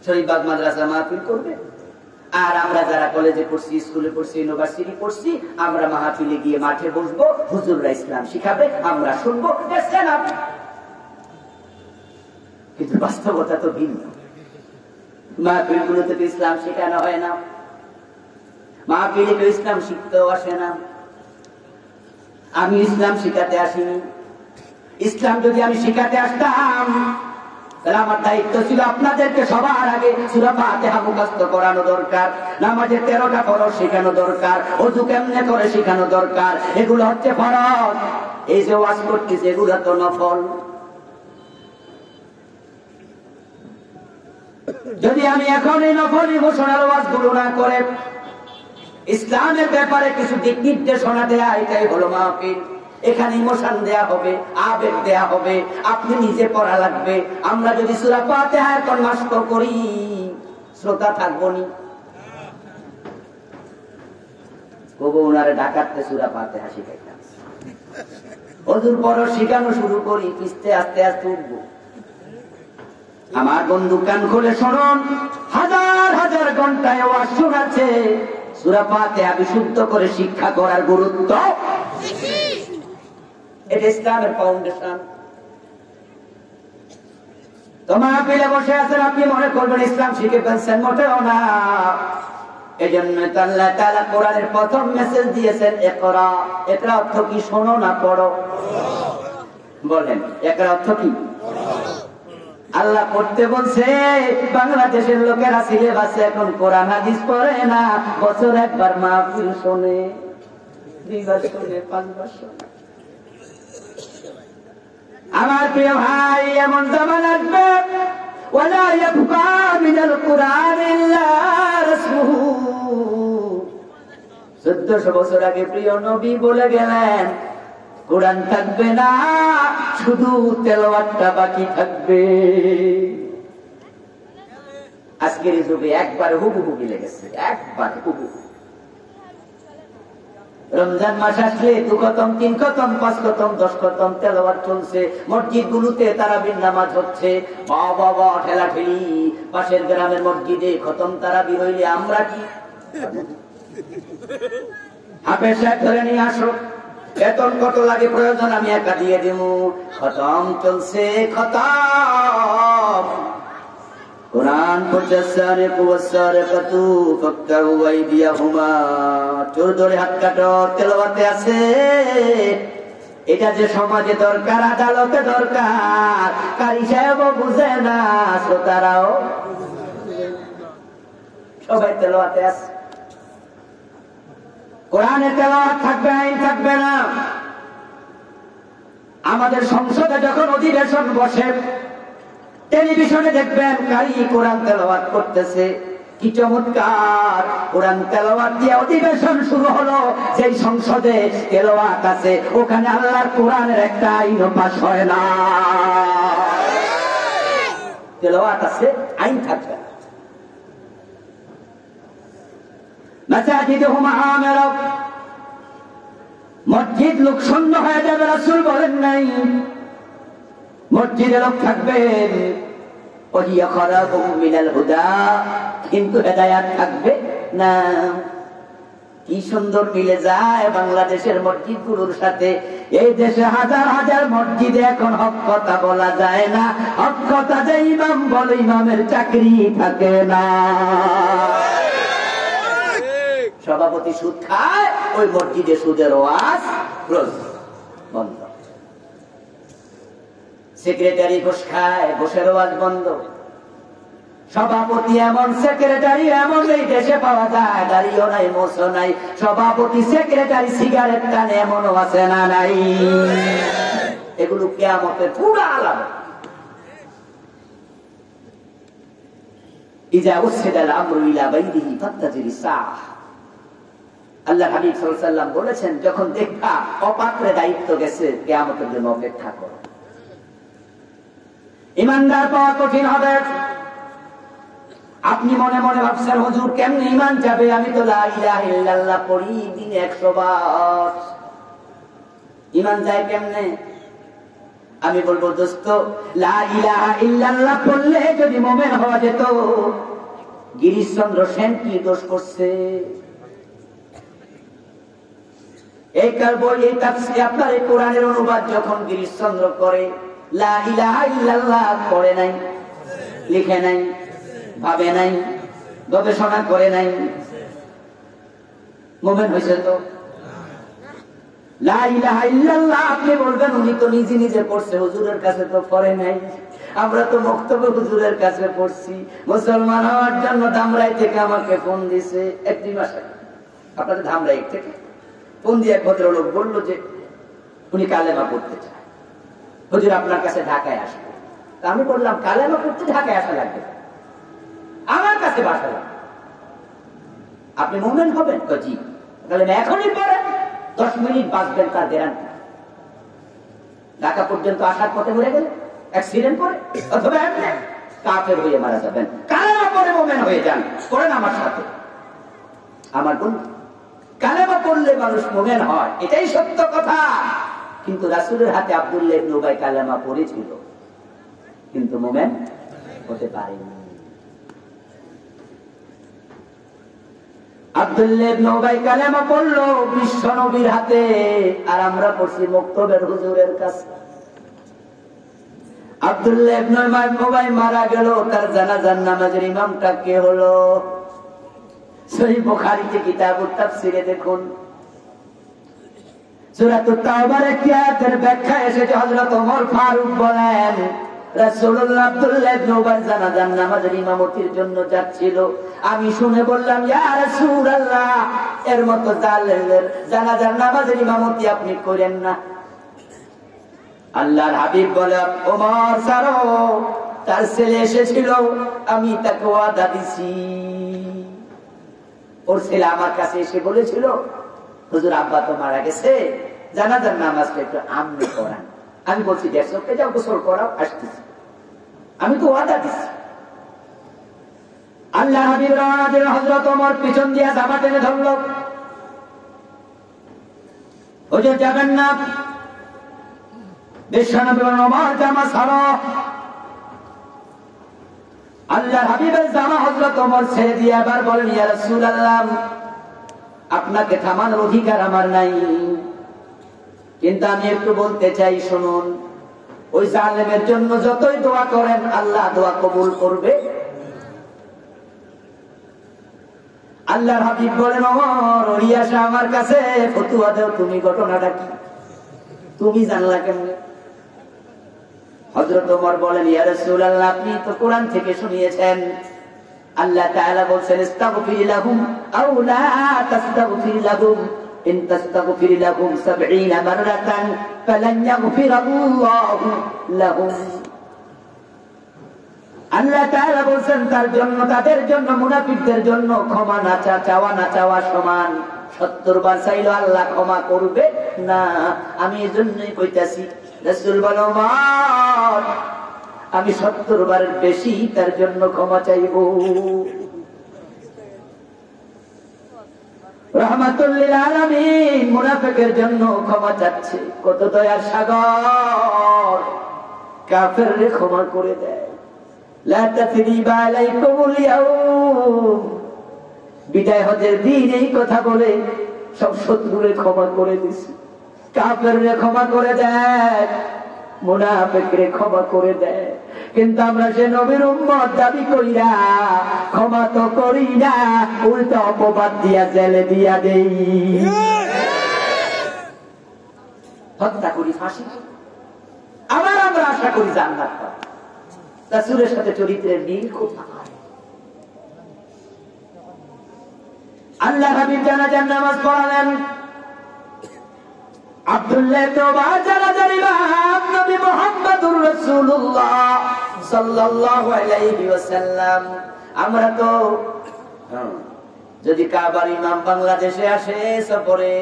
Speaker 1: শরীফবাগ মাদ্রাসা মাহফিল করবে। আর আমরা যারা কলেজে পড়ছি, স্কুলে পড়ছি, ইউনিভার্সিটি পড়ছি, আমরা মাহফিলে গিয়ে মাঠে বসবো, হুজুররা ইসলাম শিখাবে, আমরা শুনবো। কিন্তু বাস্তবতা তো ভিন্ন। মাহফিল গুলোতে তো ইসলাম শেখানো হয় না, মাহফিলে তো ইসলাম শিখতেও আসে না। আমি ইসলাম শিখাতে আসিনি। ইসলাম যদি আমি শিখাতে আসতাম, তাহলে আমার দায়িত্ব ছিল আপনাদেরকে সবার আগে সূরা ফাতিহা মুখস্থ করানো দরকার, নামাজের 13টা ফরজ শেখানো দরকার, ওযু কেমনে করে শেখানো দরকার। এগুলো হচ্ছে ফরজ। এই যে ওয়াজ করতেছে, এগুলো তো নফল। যদি আমি এখন এই নফল ইমোশনাল ওয়াজগুলো না করে ইসলামের ব্যাপারে কিছু দিক নির্দেশনা দেয়া, এটাই হলো মাহফিল। এখানে ইমোশন দেয়া হবে, আবেগ দেয়া হবে, আপনি নিজে পড়া লাগবে। আমরা যদি সূরা ফাতিহা এখন নষ্ট করি, শ্রোতা থাকবো নি। ওনারে ঢাকাতে সূরা ফাতিহা শিখাইতাম, হুজুর পড়ো শিখানো শুরু করি, পিছতে আস্তে আস্তে উঠবো। আমার বন্ধু কান খুলে শুনুন, হাজার হাজার ঘন্টায় ওয়াজ শোনাচ্ছে সূরা ফাতিহা বিশুদ্ধ করে শিক্ষা করার গুরুত্ব। এটা ইসলামের ফাউন্ডেশন। তোমার পেলে বসে আছেন, আপনি মনে করবেন ইসলাম শিখে ফেলছেন, মোটেও না। এই জন্য আল্লাহ তাআলা কোরআনের প্রথম মেসেজ দিয়েছেন ইকরা। ইকরা অর্থ কি? শোনো না পড়ো। বলেন ইকরা অর্থ কি? আল্লাহ পড়তে বলছে। বাংলাদেশের লোকেরা সিলেবাসে এখন কোরআন হাদিস পড়ে না, বছর একবার মাহফিল শোনে, 2 বার শোনে, 5 বার শোনে। আমার প্রিয় ভাই, এমন জামান আসবে ওয়ালা ইয়াবকা মিনাল কুরআন ইল্লা রাসূলু। 1400 বছর আগে প্রিয় নবী বলে গেলেন, কোরআন থাকবে না, শুধু তেলাওয়াতটা বাকি থাকবে। আজকের যুগে একবার হুবহু মিলে গেছে, একবার হুবহু। রমজান মাস আসলে 2 খতম, 3 খতম, 5 খতম, 10 খতম তেলাওয়াত চলছে। মসজিদ গুলোতে তারাবির নামাজ হচ্ছে, বাবা ঠেলা ঠেলি। পাশের গ্রামের মসজিদে খতম তারাবি হইলে আমরা কি হাফেজ সাহেব ধরে নিয়ে আসো, বেতন কত লাগে প্রয়োজন আমি একা দিয়ে দিব। খতম চলছে, খতম। কোরআন পড়ছে, চোর ধরে হাত কাটো, তেলাওয়াতে আছে। এটা যে সমাজে দরকার, আদালতে দরকার, কারি সাহেবও বুঝে না, শ্রোতারাও সবাই তেলাওয়াতে আছে। কোরআনে তেলাওয়াত থাকবে, আইন থাকবে না। আমাদের সংসদে যখন অধিবেশন বসে, টেলিভিশনে দেখবেন কারি কোরআন তেলাওয়াত করতেছে, কি চমৎকার। কোরআন তেলাওয়াত দিয়ে অধিবেশন শুরু হলো। যেই সংসদে তেলাওয়াত আছে, ওখানে আল্লাহর কোরআনের একটা আইন পাস হয় না। তেলাওয়াত আছে, আইন থাকবে না। মাসাজিদুহুম আমিরা, মসজিদ লোক শূন্য হয়ে যাবে, রাসূল বলেন নাই মসজিদে লোক থাকবেন, ওহিয়া খারাবুম মিনাল হুদা, কিন্তু হেদায়েত থাকবে না। কি সুন্দর মিলে যায় বাংলাদেশের মসজিদগুলোর সাথে। এই দেশে হাজার হাজার মসজিদে এখন হক কথা বলা যায় না। হক কথা যে ইমাম বলে, ইমামের চাকরি থাকে না। সভাপতি সুদ খায়, ওই মসজিদে সুদের ওয়াজ বন্ধ। সেক্রেটারি ঘুষ খায়, ঘুষের ওয়াজ বন্ধ। সভাপতি এমন, সেক্রেটারি এমন এই দেশে পাওয়া যায়, দাঁড়িয়েও নাই, মোছও নাই। সভাপতি সেক্রেটারি সিগারেট টানে, এমনও আছে না নাই? এগুলো কিয়ামতের পুরো আলাদা। ইজা উসিদাল আমরু ইলা বাইদিহি ফাত্তাজিরিস সাহ। আল্লাহ হাবিব সাল্লাল্লাহু আলাইহি ওয়াসাল্লাম বলেছেন, যখন দেখা অপাত্রে দায়িত্ব গেছে, কিয়ামতের জন্য অপেক্ষা করো। ইমানদার পাওয়া কঠিন হবে। আপনি মনে মনে ভাবছেন, হুজুর কেমনে ইমান যাবে? আমি তো লা ইলাহা ইল্লাল্লাহ পড়ি দিনে 100 বার। ইমান যায় কেমনে? আমি বলবো, দোস্ত, লা ইলাহা ইল্লাল্লাহ পড়লে যদি মুমিন হওয়া যেত, গিরিশচন্দ্র সেন কি দোষ করছে? এই বই, এই তাফসীর, আপনার এই কোরআনের অনুবাদ যখন গিরিশচন্দ্র করে, লা ইলাহা ইল্লাল্লাহ পড়ে নাই, লিখে নাই, ভাবে নাই, গবেষণা করে নাই, মুমিন হয়েছে তো? লা ইলাহা ইল্লাল্লাহ আপনি বলবেন উনি তো নিজে নিজে পড়ছে, হুজুরের কাছে তো পড়ে নাই। আমরা তো মক্তবে হুজুরের কাছে পড়ছি। মুসলমান হওয়ার জন্য ধামরাই থেকে আমাকে ফোন দিছে 1 মাস আগে। আপনাদের ধামরাই থেকে ফোন দিয়ে এক ভদ্রলোক বলল যে উনি কালেমা পড়তে চায়, হুজুর আপনার কাছে ঢাকায় আসবে। আমি বললাম, কালেমা পড়তে ঢাকায় আসা লাগবে, আমার কাছে বাসা লাগবে। আপনি মুমিন হবেন তো? জি। তাহলে এখনই পড়েন, 10 মিনিট বাঁচবেন, তার গ্যারান্টি। ঢাকা পর্যন্ত আসার পথে মরে গেলে, অ্যাক্সিডেন্ট করে, অথবা কাফের হয়ে মারা যাবেন। কালেমা পড়ে মুমিন হয়ে যান, করেন আমার সাথে। আমার বন্ধু, কালেমা পড়লে মানুষ মুমিন হয়, এটাই সত্য কথা। কিন্তু রাসূলের হাতে আব্দুল্লাহ ইবনে উবাই কালেমা পড়েছিল, কিন্তু মুমিন হতে পারেনি। আব্দুল্লাহ ইবনে উবাই কালেমা পড়লো বিশ্ব নবীর হাতে, আর আমরা পড়ছি মক্তবের হুজুরের কাছে। আব্দুল্লাহ ইবনে উবাই মারা গেল, তার জানাজার নামাজের ইমামটা কে হলো? সহিহ বুখারীতে কিতাবুত তাফসিরে দেখুন, সূরাতুত তাওবার একটি আয়াতের ব্যাখ্যা এসেছে। হযরত ওমর ফারুক বলেন, রাসূলুল্লাহ আব্দুল্লাহ ইবনে উবাই জানাজার নামাজের ইমামতির জন্য যাচ্ছিল, আমি শুনে বললাম, ইয়া রাসূলুল্লাহ, এর মতো জালেমের জানাজার নামাজের ইমামতি আপনি করেন না। আল্লাহর হাবিব বলেন, ওমর ছাড়ো, তার ছেলে এসেছিল, আমি তাকে ওয়াদা দিছি। ওর ছেলে আমার কাছে এসে বলেছিল, হুজুর আব্বা তো মারা গেছে, জানাজার নামাজটা একটু আপনি পড়ান। আমি বলছি, দেড়শোকে যাও, গোসল করাও, আসতেছি। আমি তো ওয়াদা দিছি। আল্লাহ হাবিব রওনা দিলেন, হযরত ওমর পিছন দিয়ে জামা টেনে ধরল, হুজুর যাবেন না। বিশ্বনবী বলেন, ওমর জামা ছাড়ো। আল্লাহ হাবিবের জামা হযরত ওমর ছেড়ে দিয়ে আবার বলেন, ইয়া রাসূলুল্লাহ, আপনাকে থামানোর অধিকার আমার নাই, কিন্তু আমি একটু বলতে চাই, শুনুন। ওই জালেমের জন্য যতই দোয়া করেন, আল্লাহ দোয়া কবুল করবে। আল্লাহর হাবিব বলেন, ওমর, ওই আসা আমার কাছে ফতুয়া দাও, তুমি ঘটনাটা কি, তুমি জানলা কেমনে? হযরত ওমর বলেন, ইয়া রাসূলুল্লাহ, আপনি তো কোরআন থেকে শুনিয়েছেন, আল্লাহ তাআলা বলেন, ইস্তাগফির লাহুম আও লা তাস্তাগফির লাহুম, ইন তাস্তাগফির লাহুম 70 মাররাতান ফালান ইয়াগফিরাল্লাহু লাহুম। আল্লাহ তাআলা বলেন, তার জন্য, তাদের জন্য, মুনাফিকদের জন্য ক্ষমা না চাওয়া না চাওয়া সমান। 70 বার চাইলো আল্লাহ ক্ষমা করবে না। আমি এজন্যই কইতাছি, রাসূল বলেন, ওমর, আমি 70 বারের বেশি তার জন্য ক্ষমা চাইব। রাহমাতুল লিল আলামিন মুনাফিকের জন্য ক্ষমা চাচ্ছে। কত দয়ার সাগর, কাফেররে ক্ষমা করে দেয়। লা তাসরিবা আলাইকুমুল ইয়াউম, বিদায় হজের দিন এই কথা বলে সব শত্রুরে ক্ষমা করে দিছে। কাফেররে ক্ষমা করে দেয়, মুনাফিকরে ক্ষমা করে দেয়। কিন্তু আমরা সে নবীর উম্মত দাবি কইরা ক্ষমা তো করি না, উল্টা অপবাদ দিয়া জেলে দিয়া দেই, হত্যা করি, ফাঁসি। আবার আমরা আশা করি জান্নাত পাবো। রাসূলের সাথে চরিত্রের মিল কোথায়? আল্লাহ হাবিব জানাজার নামাজ পড়ালেন। আব্দুল্লাহ ইবনে উবাই জানাজার ইমাম নবী মুহাম্মদুর রাসূলুল্লাহ সাল্লাল্লাহু আলাইহি ওয়াসাল্লাম। আমরা তো যদি কাবার ইমাম বাংলাদেশে আসে সফরে,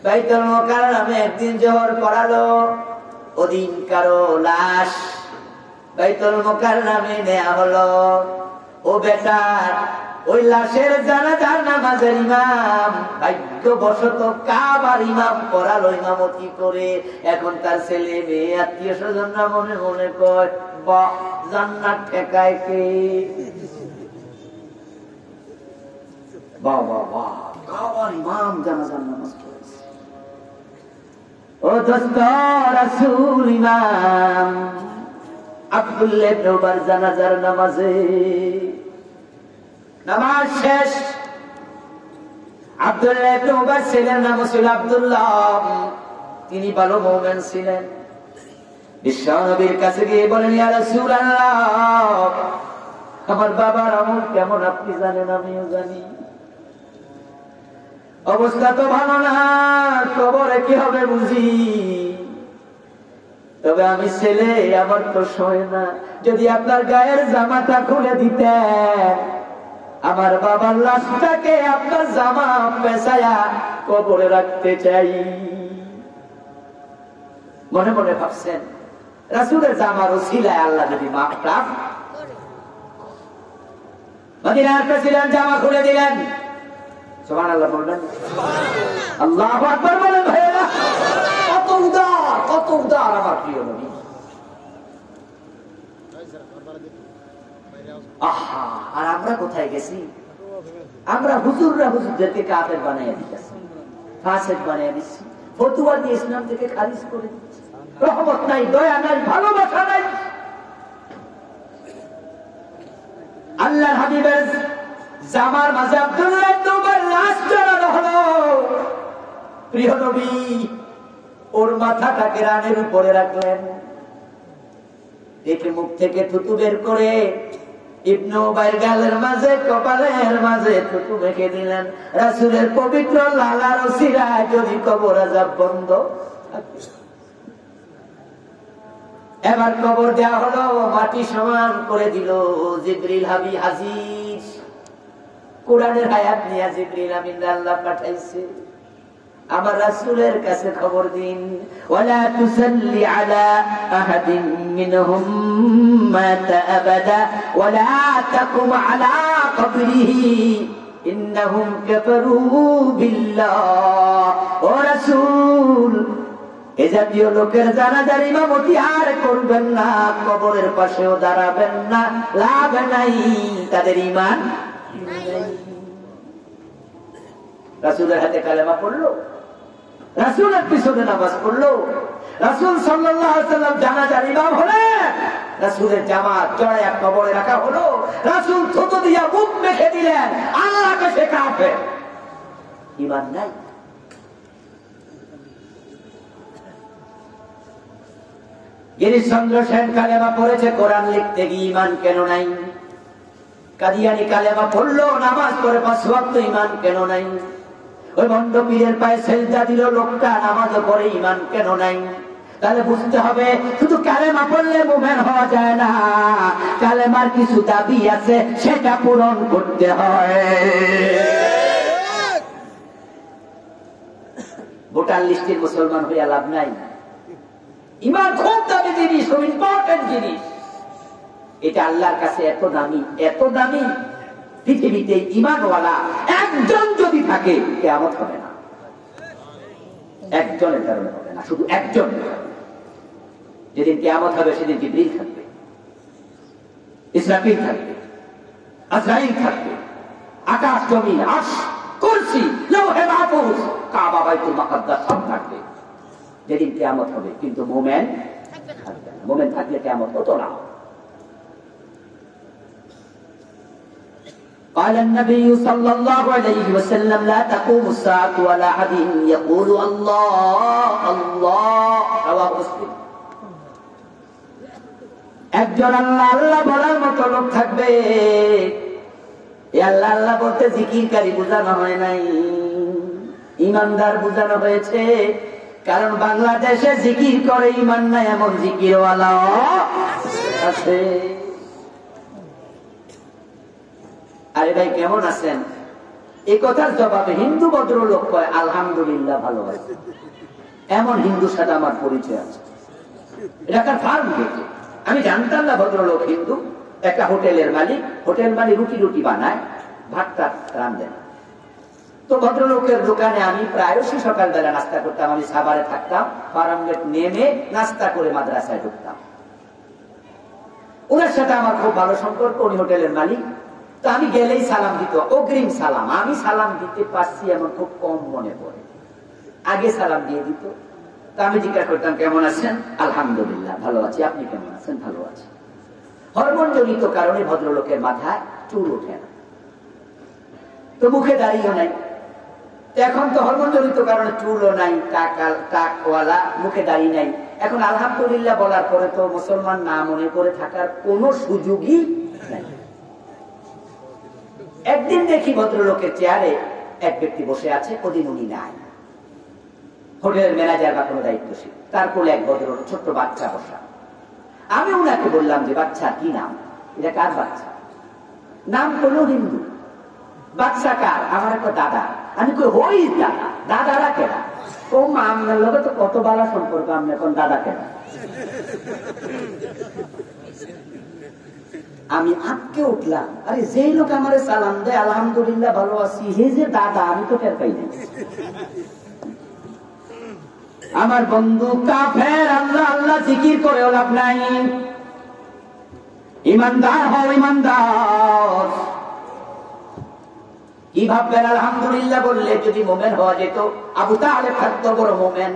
Speaker 1: বাইতুল মুকাররমে একদিন জোহর পড়ালো, ওদিন কারো লাশ বাইতুল মুকাররমে নেওয়া হলো। ও বেটা, ওই লাশের জানাজার নামাজের ইমাম ভাগ্যবশত কাবার ইমাম পড়ালো ইমামতি করে। এখন তার ছেলে মেয়ে আত্মীয় স্বজনরা মনে মনে কয়, বাহ, জান্নাত ঠেকায় কে? বাহ বাহ বাহ, কাবার ইমাম জানাজার নামাজ পড়েছে। ও দোস্ত, রাসূল ইমাম আব্দুল্লাহ ইবনে উবাই জানাজার নামাজে, নামাজ শেষ। আব্দুল্লাহ ইবনে উবাই ছেলের নাম ছিল আব্দুল্লাহ, তিনি ভালো মুমিন ছিলেন। বিশ্বনবীর কাছে গিয়ে বলেন, ইয়া রাসূলুল্লাহ, আমার বাবার আমল কেমন আপনি জানেন, আমিও জানি। অবস্থা তো ভালো না, কবরে কি হবে বুঝি। তবে আমি ছেলে, আমার তো সয় না, যদি আপনার গায়ের জামাটা খুলে দিতেন, আমার বাবার লাশটাকে আপনার জামা পেঁচায়া কবরে রাখতে চাই। মনে মনে ভাবছেন, রাসূলের জামার ওসিলায় আল্লাহ যদি মাফটা মদিনার প্রেসিডেন্ট জামা খুলে দিলেন। সুবহানাল্লাহ বলবেন, আল্লাহু আকবার বলেন। ভাইয়া কত উদার, উদার আমার প্রিয় নবী। আহা, আর আমরা কোথায় গেছি? আমরা হুজুররা হুজুরদেরকে কাফের বানাইয়া দিতেছি, ফাসেক বানাইয়া দিচ্ছি, ফতুয়া দিয়ে ইসলাম থেকে খারিজ করে দিচ্ছি। রহমত নাই, দয়া নাই, ভালোবাসা নাই। আল্লাহর হাবিবের জামার মাঝে আব্দুল্লাহ ইবনে উমর লাশ জড়ানো হলো। প্রিয় নবী ওর মাথাটাকে রানের উপরে রাখলেন, দেখে মুখ থেকে থুতু বের করে ইবনে উবাইর গালের মাঝে, কপালের মাঝে থুতু মেখে দিলেন। রাসূলের পবিত্র লালার ওসিলায় যদি কবর আযাব বন্ধ। এবার কবর দেওয়া হলো, মাটি সমান করে দিল। জিবরিল হাবি হাজির, কোরআনের আয়াত নিয়ে জিবরিল আমিন আল্লাহ পাঠাইছে, আমার রাসূলের কাছে খবর দিন, ওয়ালা তুসাল্লি আলা আহাদিন মিনহুম মাতা আবাদা ওয়ালা তাকুম আলা কবরিহি ইন্নাহুম কাফারু বিল্লাহ। ও রাসূল, এ জাতীয় লোকের জানাজার ইমামতি আর করবেন না, কবরের পাশেও দাঁড়াবেন না, লাভ নাই, তাদের ঈমান নাই। রাসূলের হাতে কালেমা পড়লো, রাসূলের পিছনে নামাজ পড়লো, রাসূল সাল্লাল্লাহু আলাইহি ওয়াসাল্লাম জানাজার ইমাম হলেন, রাসূলের জামাত জড়ায়া কবরে রাখা হলো, রাসূল থুতু দিয়া মুখ মেখে দিলেন, আল্লাহকে সে কাফের, ঈমান নাই। গিরিশচন্দ্র সেন কালেমা পড়েছে কোরআন লিখতে গিয়ে, ঈমান কেন নাই? কাদিয়ানী কালেমা পড়লো, নামাজ পড়ে 5 ওয়াক্ত, ঈমান কেন নাই? ওই ভণ্ড পীরের পায়ে সেজদা দিল লোকটা, নামাজও পড়ে, ঈমান কেন নাই? তাহলে বুঝতে হবে শুধু কালেমা পড়লে মুমিন হওয়া যায় না, কালেমার কিছু দাবি আছে, সেটা পূরণ করতে হয়। ভোটার লিস্টের মুসলমান হইয়া লাভ নাই। ঈমান খুব দামি জিনিস, খুব ইম্পর্টেন্ট জিনিস। এটা আল্লাহর কাছে এত দামি, এত দামি, পৃথিবীতে ঈমানওয়ালা একজন যদি থাকে কিয়ামত হবে না, একজনের কারণে হবে না, শুধু একজন। যেদিন কিয়ামত হবে সেদিন জিবরিল থাকবে, ইসরাফিল থাকবে, আজরাইল থাকবে, আকাশ জমিন, আরশ, কুরসি, লৌহে মাহফুজ, কাবা, বাইতুল মুকাদ্দাস সব থাকবে যেদিন কিয়ামত হবে। কিন্তু মুমিন থাকবে না। মুমিন থাকলে কিয়ামত হতো না। قال النبي صلى الله عليه وسلم لا تقوم الساعة ولا أحد يقول الله الله رواه مسلم। একজন আল্লাহ আল্লাহ বলার মতো লোক থাকবে। এই আল্লাহ আল্লাহ বলতে জিকিরকারী বোঝানো হয় নাই, ঈমানদার বোঝানো হয়েছে। কারণ বাংলাদেশে জিকির করে ঈমান নাই এমন জিকিরওয়ালা আছে। আরে ভাই কেমন আছেন? এই কথার জবাবে হিন্দু ভদ্রলোক কয় আলহামদুলিল্লাহ ভালো আছে। এমন হিন্দুর সাথে আমার পরিচয় আছে। এটাকার ফার্ম থেকে আমি জানতাম না ভদ্রলোক হিন্দু। একটা হোটেলের মালিক, হোটেল মালিক রুটি রুটি বানায়, ভাতটা রান্ধে না। তো ভদ্রলোকের দোকানে আমি প্রায়শই সকালবেলা নাস্তা করতাম। আমি সাভারে থাকতাম, ফার্মগেট নেমে নাস্তা করে মাদ্রাসায় ঢুকতাম। ওনার সাথে আমার খুব ভালো সম্পর্ক, উনি হোটেলের মালিক। তো আমি গেলেই সালাম দিত, অগ্রিম সালাম। আমি সালাম দিতে পারছি এমন খুব কম মনে পড়ে, আগে সালাম দিয়ে দিত। তো আমি জিজ্ঞাসা করতাম কেমন আছেন? আলহামদুলিল্লাহ ভালো আছি। আপনি কেমন আছেন? ভালো আছি। হরমোন জনিত কারণে ভদ্রলোকের মাথায় চুল ওঠে না, তো মুখে দাঁড়িয়েও নাই। এখন তো হরমোন জনিত কারণে চুলও নাই, টাকওয়ালা, মুখে দাঁড়িয়ে নাই। এখন আলহামদুলিল্লাহ বলার পরে তো মুসলমান না মনে করে থাকার কোনো সুযোগই নাই। একদিন দেখি ভদ্রলোকের চেয়ারে এক ব্যক্তি বসে আছে, ওদিন উনি নাই। হোটেলের ম্যানেজার বা কোনো দায়িত্বশীল, তার কোলে এক ভদ্রলোক, ছোট্ট বাচ্চা বসা। আমি উনাকে বললাম যে বাচ্চা কি নাম? এটা কার বাচ্চা? নাম করলো হিন্দু। বাচ্চা কার? আমার একটা দাদা। আমি কই হই দাদা? দাদারা কেনা? ও মা, আপনার লোক তো কত বালা সম্পর্ক, আপনি এখন দাদা কেনা? আমি আটকে উঠলাম। আরে যেই লোক আমার সালাম দেয় আলহামদুলিল্লাহ ভালো আছি, হে যে দাদা, আমি তো টের পাই না। আমার বন্ধু কাফের, আল্লাহ আল্লাহ জিকির করেও লাভ নাই। ইমানদার হও, ইমানদার। কি ভাববেন আলহামদুলিল্লাহ বললে যদি মোমেন হওয়া যেত? আবু তালেব থাকতো বড় মোমেন।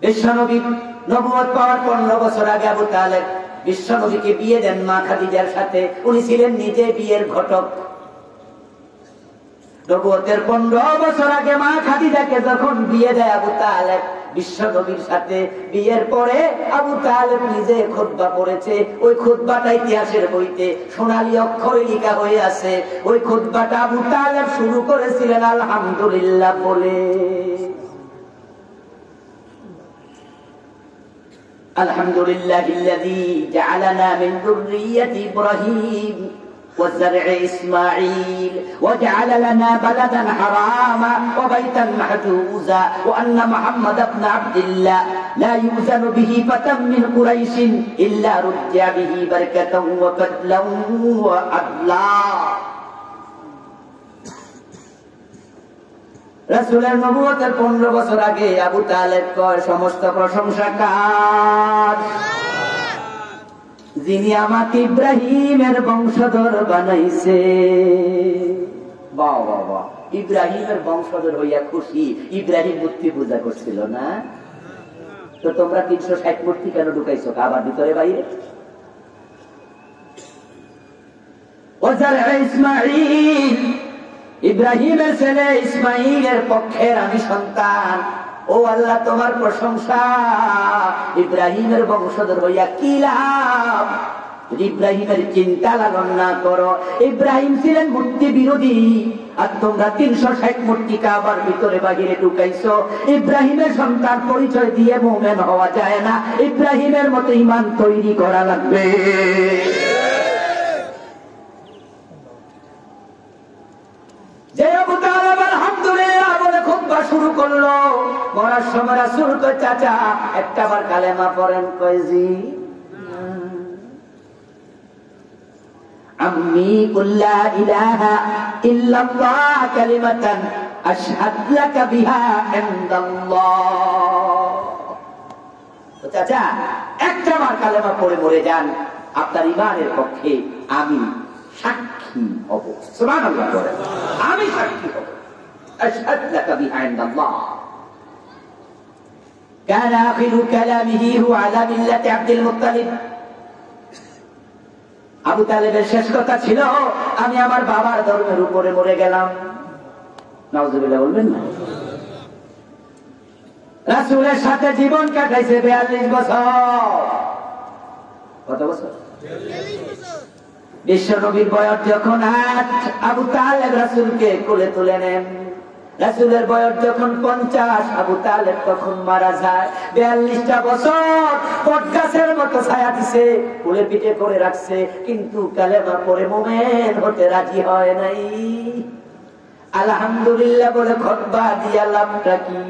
Speaker 1: বিশ্বনবী নবুয়ত পাওয়ার 15 বছর আগে আবু তালেব বিশ্বনবীকে বিয়ে দেন মা খাদিজার সাথে। উনি ছিলেন নিজে বিয়ের ঘটক। নবুয়তের 15 বছর আগে মা খাদিজাকে যখন বিয়ে দেয় আবু তালেব বিশ্বনবীর সাথে, বিয়ের পরে আবু তালেব নিজে খুতবা পড়েছে। ওই খুতবাটা ইতিহাসের বইতে সোনালী অক্ষরে লেখা হয়ে আছে। ওই খুতবাটা আবু তালেব শুরু করেছিলেন আলহামদুলিল্লাহ বলে। আলহামদুলিল্লাহিল্লাযী জাআলানা মিন যুররিয়্যাতি ইব্রাহিম وزرع إسماعيل وجعل لنا بلدا حراما وبيتا محجوزا وأن محمد بن عبد الله لا يؤذن به فتى من قريش إلا رجع به بركة وفضلا وعدلا। রাসূলের নবুয়তের 15 বছর আগে আবু তালেব কয় সমস্ত প্রশংসা কার? যিনি আমাকে ইব্রাহিমের বংশধর বানাইছে। বাহ বাহ বাহ, ইব্রাহিমের বংশধর হইয়া খুশি। ইব্রাহিম মূর্তি পূজা করছিল না? তো তোমরা 360 মূর্তি কেন ঢুকাইছো কাবার ভিতরে বাইরে? ইসমাঈল, ইব্রাহিমের ছেলে ইসমাঈলের পক্ষের আমি সন্তান। ও আল্লাহ তোমার প্রশংসা। ইব্রাহিমের বংশধর হইয়া কি লাভ? ইব্রাহিমের চিন্তা লালন না করো। ইব্রাহিম ছিলেন মূর্তি বিরোধী, আর তোমরা 360 মূর্তি কাবার ভিতরে বাহিরে ঢুকাইছো। ইব্রাহিমের সন্তান পরিচয় দিয়ে মুমিন হওয়া যায় না। ইব্রাহিমের মতো ঈমান তৈরি করা লাগবে। যে আবু তালেব আলহামদুলিল্লাহ বলে খুতবা শুরু করলো, মরার সময় রাসূল কয় চাচা একটাবার কালেমা পড়েন। কয় জি। আম্মি কুল্লা ইলাহা ইল্লাল্লাহ কালিমাতান আশহাদু লাকা বিহা ইনদাল্লাহ। তো চাচা একটাবার কালেমা পড়ে মরে যান, আপনার ঈমানের পক্ষে আমি সাক্ষী হব। সুবহানাল্লাহ, আমি সাক্ষী হব। আশহাদু লাকা বিহা ইনদাল্লাহ। كان آخر كلامه هو على ملة عبد المطلب। আবু তালেবের শেষ কথা ছিল আমি আমার বাবার ধর্মের উপরে মরে গেলাম। নাউজুবিল্লাহ বলবেন না? রাসূলের সাথে জীবন কাটাইছে 42 বছর। কত বছর? 42 বছর। বিশ্বনবীর বয়স যখন 8, আবু তালেব রাসূলকে কোলে তুলে নেন। রাসূলের বয়স যখন 50, আবু তালেব তখন মারা যায়। 42টা বছর বটগাছের মতো ছায়া দিছে, কোলে পিঠে করে রাখছে, কিন্তু কালেমা পড়ে মুমিন হতে রাজি হয় নাই। আলহামদুলিল্লাহ বলে খুতবা দিয়া লাভটা কি?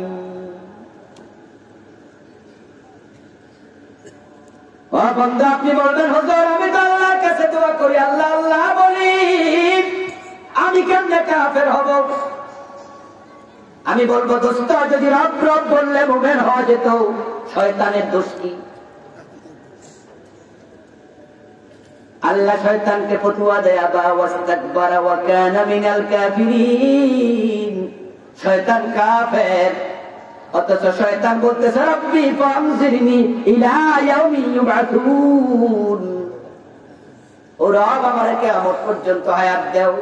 Speaker 1: ও বন্ধু, আপনি বলবেন হুজুর আমি তো আল্লাহর কাছে দোয়া করি, আল্লাহ আল্লাহ বলি, আমি কেমনে কাফের হব? আমি বলবো দোস্ত, যদি রব রব বললে মুমিন হওয়া যেত, শয়তানের দোষ কি? আল্লাহ শয়তানকে ফতোয়া দেয় আবা ওয়াস্তাকবারা ওয়া কানা মিনাল কাফিরিন। শয়তান কাফের, অথচ শয়তান বলতেছে রব্বি ফানজিরনি ইলা ইয়াউমি ইউবাতুন। ও রব আমারে কিয়ামত পর্যন্ত হায়াত দাও।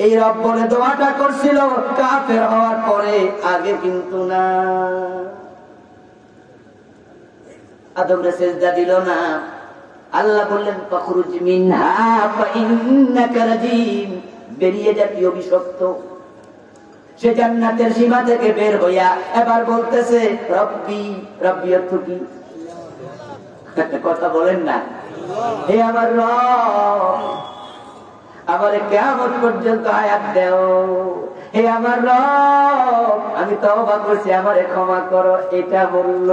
Speaker 1: এই রব বলে দোয়াটা করছিল কাফের হওয়ার পরে, আগে কিন্তু না। আদমরে সিজদা দিল না। আল্লাহ বললেন ফাখরুজ মিনহা ফাইন্নাকা রাজিম, বেরিয়ে যা, কি অভিশপ্ত। সে জান্নাতের সীমা থেকে বের হইয়া এবার বলতেছে রব্বি। রব্বি অর্থ কি? কথা বলেন না। হে আমার রব, আমারে কিয়ামত পর্যন্ত হায়াত দাও। হে আমার রব, আমি তওবা করছি, আমারে ক্ষমা করো। এটা বলল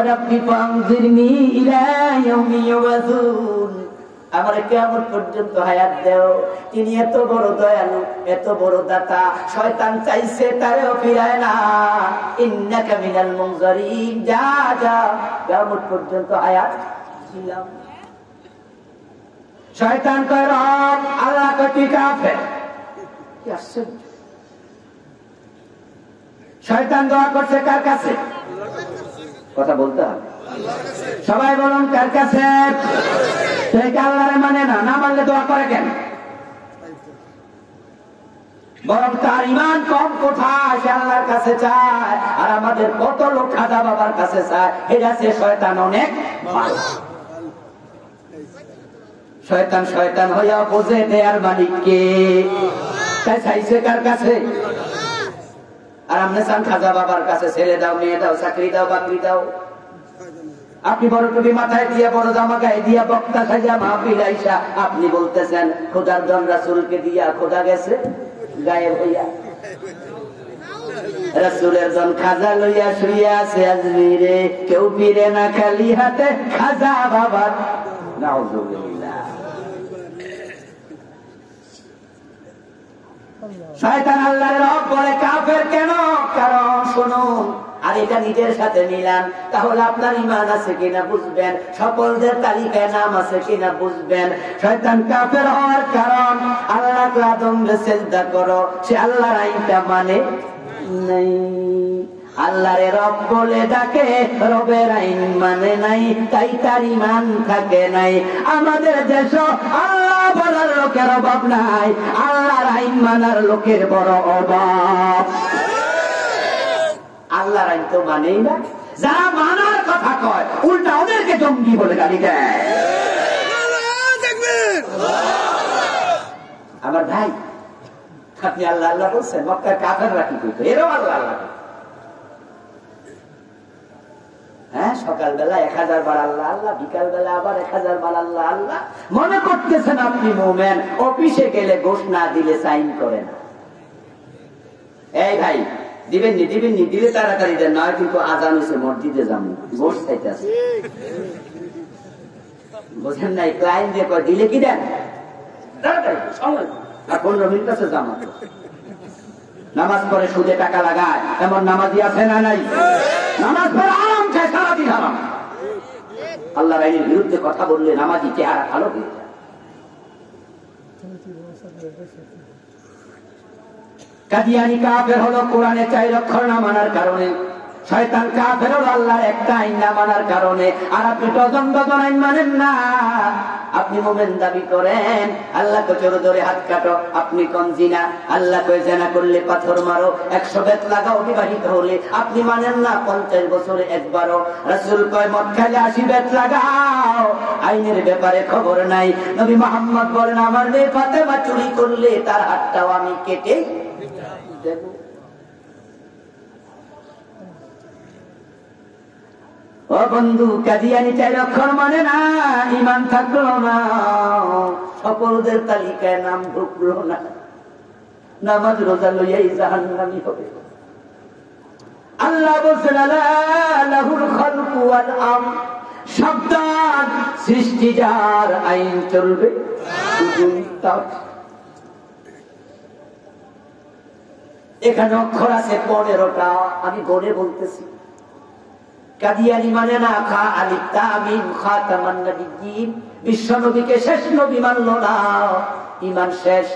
Speaker 1: রব্বি ফানজিরনি ইলা ইয়াউমি ইউবাসুন। আমার কিয়ামত পর্যন্ত হায়াত দেও। তিনি এত বড় দয়ালু, এত বড় দাতা, শয়তান চাইছে তারেও ফিরায় না। ইন্নাকা মিনাল মুনজারিন, যা যা, কিয়ামত পর্যন্ত হায়াত দিলাম। শয়তান কয় রব, আল্লাহ কয় তুই কাফের। কি আশ্চর্য! শয়তান দোয়া করছে কার কাছে? কথা বলতে হবে, সবাই বলুন কার কাছে? আল্লাহরে মানে না, না মানলে দোয়া করে কেন? বরং তার ইমান কম কোথায় সে আল্লাহর কাছে চায়। আর আমাদের কত লোক খাজা বাবার কাছে চায়, এটা সে শয়তান অনেক ভালো। শয়তান শয়তান হইয়া বোঝে দেয়ার মালিককে, তাই চাইছে কার কাছে? আর আপনি চান খাজা বাবার কাছে ছেলে দাও, মেয়ে দাও, চাকরি দাও, বাকরি দাও। আপনি বড় টুপি মাথায় দিয়ে, বড় জামা গায়ে দিয়া, বক্তা সাজা মাহফিল আইসা আপনি বলতেছেন খোদার জন রাসূলকে দিয়া খোদা গেছে গায়েব হইয়া। রাসূলের জন খাজা লইয়া শুইয়া আছে আজমিরে, কেউ ফিরে না খালি হাতে খাজা বাবার। নাউযুবিল্লাহ। শয়তান আল্লাহর রব বলে কাফের কেন? কারণ শুনুন, আর এটা নিজের সাথে মিলান, তাহলে আপনার ঈমান আছে কিনা বুঝবেন, সফলদের তালিকায় নাম আছে কিনা বুঝবেন। শয়তান কাফের হওয়ার কারণ, আল্লাহকে আদমকে সিজদা করো, সে আল্লাহর আইনটা মানে নাই। আল্লাহরে রব বলে ডাকে, রবের আইন মানে নাই, তাই তার ঈমান থাকে নাই। আমাদের দেশ আল্লাহ বলার লোকের অভাব নাই, আল্লাহর আইন মানার লোকের বড় অভাব। আল্লাহর আইন তো মানেই না, যারা মানার কথা কয় উল্টা ওদেরকে জঙ্গি বলে গালি দেয়। আমার ভাই, আপনি আল্লাহ আল্লাহ বলছেন, মক্কার কাফেররা কি করতো? এরাও আল্লাহ আল্লাহ। হ্যাঁ, সকালবেলা 1000 বার আল্লাহ আল্লাহ, বিকাল বেলা আবার 1000 বার আল্লাহ আল্লাহ। মনে করতেছেন আপনি মুমিন, অফিসে গেলে ঘোষ না দিলে সাইন করে না। এই ভাই, দিবেন নি দিবেন নি, দিলে তাড়াতাড়ি দেন, নয় কিন্তু আজান হয়েছে মসজিদে যাবো, ঘোষ চাইতেছে। বোঝেন নাই? ক্লায়েন্ট যে কয় দিলে কি দেন তাড়াতাড়ি, সময় আর 15 মিনিট আছে জামা। নামাজ পড়ে সুদে টাকা লাগায়, এমন নামাজি আছে না নাই? নামাজ পড়ে আরাম খায়, সারাদিন হারাম। আল্লাহর আইনের বিরুদ্ধে কথা বললে নামাজি চেহারা ভালো হয়ে যায়। কাদিয়ানি কাফের হলো কোরআনে 4 অক্ষর না মানার কারণে, শয়তান কাফের হলো আল্লাহর একটা আইন না মানার কারণে। আর আপনি ডজন ডজন আইন মানেন না। আপনি মুমিন দাবি করেন, আল্লাহ কয় চোর ধরে হাত কাটো, আপনি কোন জিনা, আল্লাহ কয় জিনা করলে পাথর মারো, 100 বেত লাগাও বিবাহিত হলে, আপনি মানেন না 50 বছরে একবারও। রাসূল কয় মদ খাইলে 80 বেত লাগাও, আইনের ব্যাপারে খবর নাই। নবী মুহাম্মদ বলেন, আমার মেয়ে ফাতেমা চুরি করলে তার হাতটাও আমি কেটে দেব। ও বন্ধু, কাদিয়ানি 4 অক্ষর মানে না, ঈমান থাকলো না, সফলদের তালিকায় নাম ঢুকলো না, নামাজ রোজা লইয়াই জাহান্নামী হবে। আল্লাহ বলছেন আলা লাহুল খালকু ওয়াল আমর, সাবধান, সৃষ্টি যার, আইন চলবে শুধুই তার। এখানে অক্ষর আছে 15টা, আমি গনে বলতেছি। কাদিয়ানি মানে না খা আলিফ তা মিম খাতামান নবিয়্যিন, বিশ্ব নবীকে শেষ নবী মানলো না, ঈমান শেষ।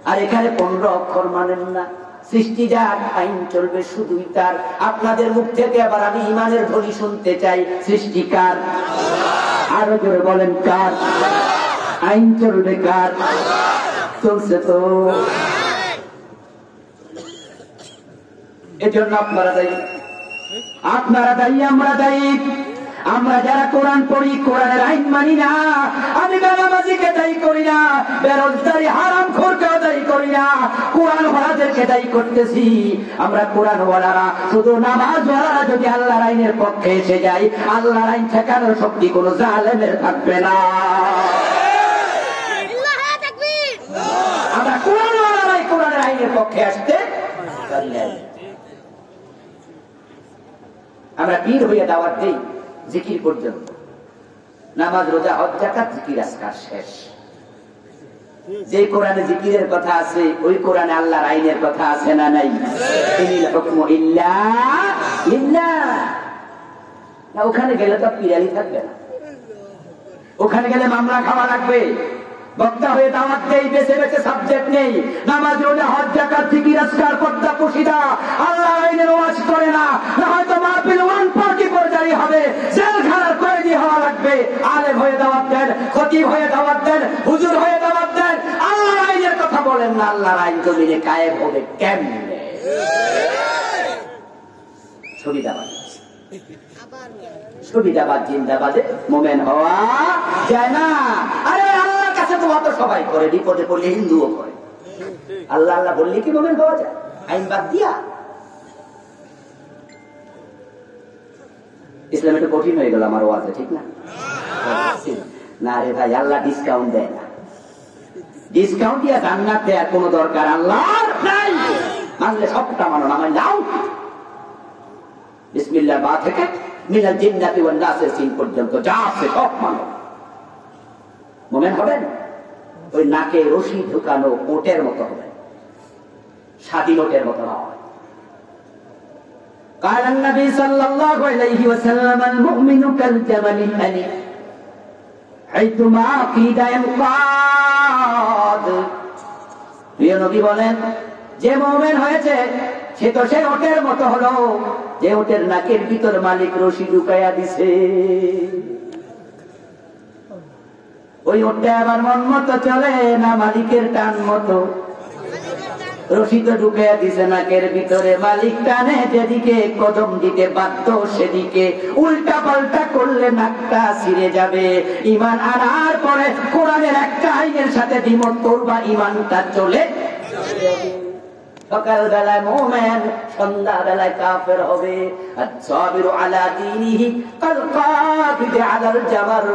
Speaker 1: আর এখানে 15 অক্ষর মানেন না, সৃষ্টি যার, আইন চলবে শুধুই তার। আপনাদের মুখ থেকে আবার আমি ঈমানের ধ্বনি শুনতে চাই। সৃষ্টি কার? আরো জোরে বলেন কার? আইন চলবে কার? চলছে তো। এজন্য আপনারা দায়ী, আপনারা দায়ী, আমরা দায়ী। আমরা যারা কোরআন পড়ি, কোরআনের আইন মানি না, আমি বেনামাজিকে দায়ী করি না, বেরোজগারি হারামখোরকেও দায়ী করি না, কোরআন ওয়ালাদেরকে দায়ী করতেছি। আমরা কোরআন ওয়ালারা, শুধু নামাজ ওয়ালারা যদি আল্লাহর আইনের পক্ষে এসে যাই, আল্লাহর আইন ঠেকানোর শক্তি কোন জালেমের থাকবে না। আমরা কোরআন ওয়ালারাই কোরআনের আইনের পক্ষে আসতে পারি না। আমরা পীর হইয়া দাওয়াত দেই জিকির পর্যন্ত, নামাজ রোজা হজ যাকাত জিকির আজকার শেষ। যে কোরআনে জিকিরের কথা আছে ওই কোরআনে আল্লাহর আইনের কথা আছে না নাই? ইনিল হুকমু ইল্লা লিল্লাহ। না ওখানে গেলে তো পিরালি থাকবে না, ওখানে গেলে মামলা খাওয়া লাগবে। বক্তা হয়ে দাওয়াত দেই, বেছে বেছে সাবজেক্ট নেই। নামাজ রোজা হজ যাকাত জিকির আজকার পর্দা পুশিদা আল্লাহর আইনের ওয়াজ করে না, না হয়তো মাহফিল ওয়ান পার্টি পর্যায়ে হবে, জেলখানার কয়েদি হওয়া লাগবে। আলেম হয়ে দাওয়াত দেন, খতিব হয়ে দাওয়াত দেন, হুজুর হয়ে দাওয়াত দেন, আল্লাহর আইনের কথা বলেন না। আল্লাহর আইন জমিনে কায়েম হবে কেমনে? সুবিধাবাদ সুবিধাবাদ জিন্দাবাদে মোমেন হওয়া যায় না। আরে আল্লাহর কাছে তো অত সবাই করে, বিপদে পড়লে হিন্দুও করে। আল্লাহ আল্লাহ বললে কি মোমেন হওয়া যায়? আইন বাদ দিয়া। ইসলাম একটু কঠিন হয়ে গেল আমার ওয়াজে, ঠিক না? না রে ভাই, আল্লাহ ডিসকাউন্ট দেয় না। ডিসকাউন্ট দিয়া জান্নাত দেওয়ার কোন দরকার আল্লাহর নাই। মানলে সবটা মানো, না মানে নাও। বিসমিল্লাহ বা থেকে মিনাল জিন্নাতি ওয়ান নাসের সিন পর্যন্ত যা আছে সব মানো। মোমেন হবেন ওই নাকে রশি ঢুকানো ওটের মতো হবে, স্বাধীন ওটের মতো না হয়। قال النبي صلى الله عليه وسلم المؤمن كالجبل الأنيق حيثما قيد ينقاد। প্রিয় নবী বলেন, যে মুমিন হয়েছে সে তো সেই ওটের মতো হলো যে ওটের নাকের ভিতর মালিক রশি ঢুকাইয়া দিছে। ওই ওটটা আবার মন মতো চলে না, মালিকের টান মতো। রশি তো ঢুকাইয়া দিছে নাকের ভিতরে, মালিক টানে যেদিকে কদম দিতে বাধ্য সেদিকে। উল্টা পাল্টা করলে নাকটা ছিঁড়ে যাবে। ঈমান আনার পরে কোরআনের একটা আইনের সাথে দ্বিমত করবা, ঈমানটা চলে যাবে। সকাল বেলায় মুমিন, সন্ধ্যা বেলায় কাফের হবে। আস-সাবিরু আলা দীনিহি কাল কাবিদি আলাল জামার।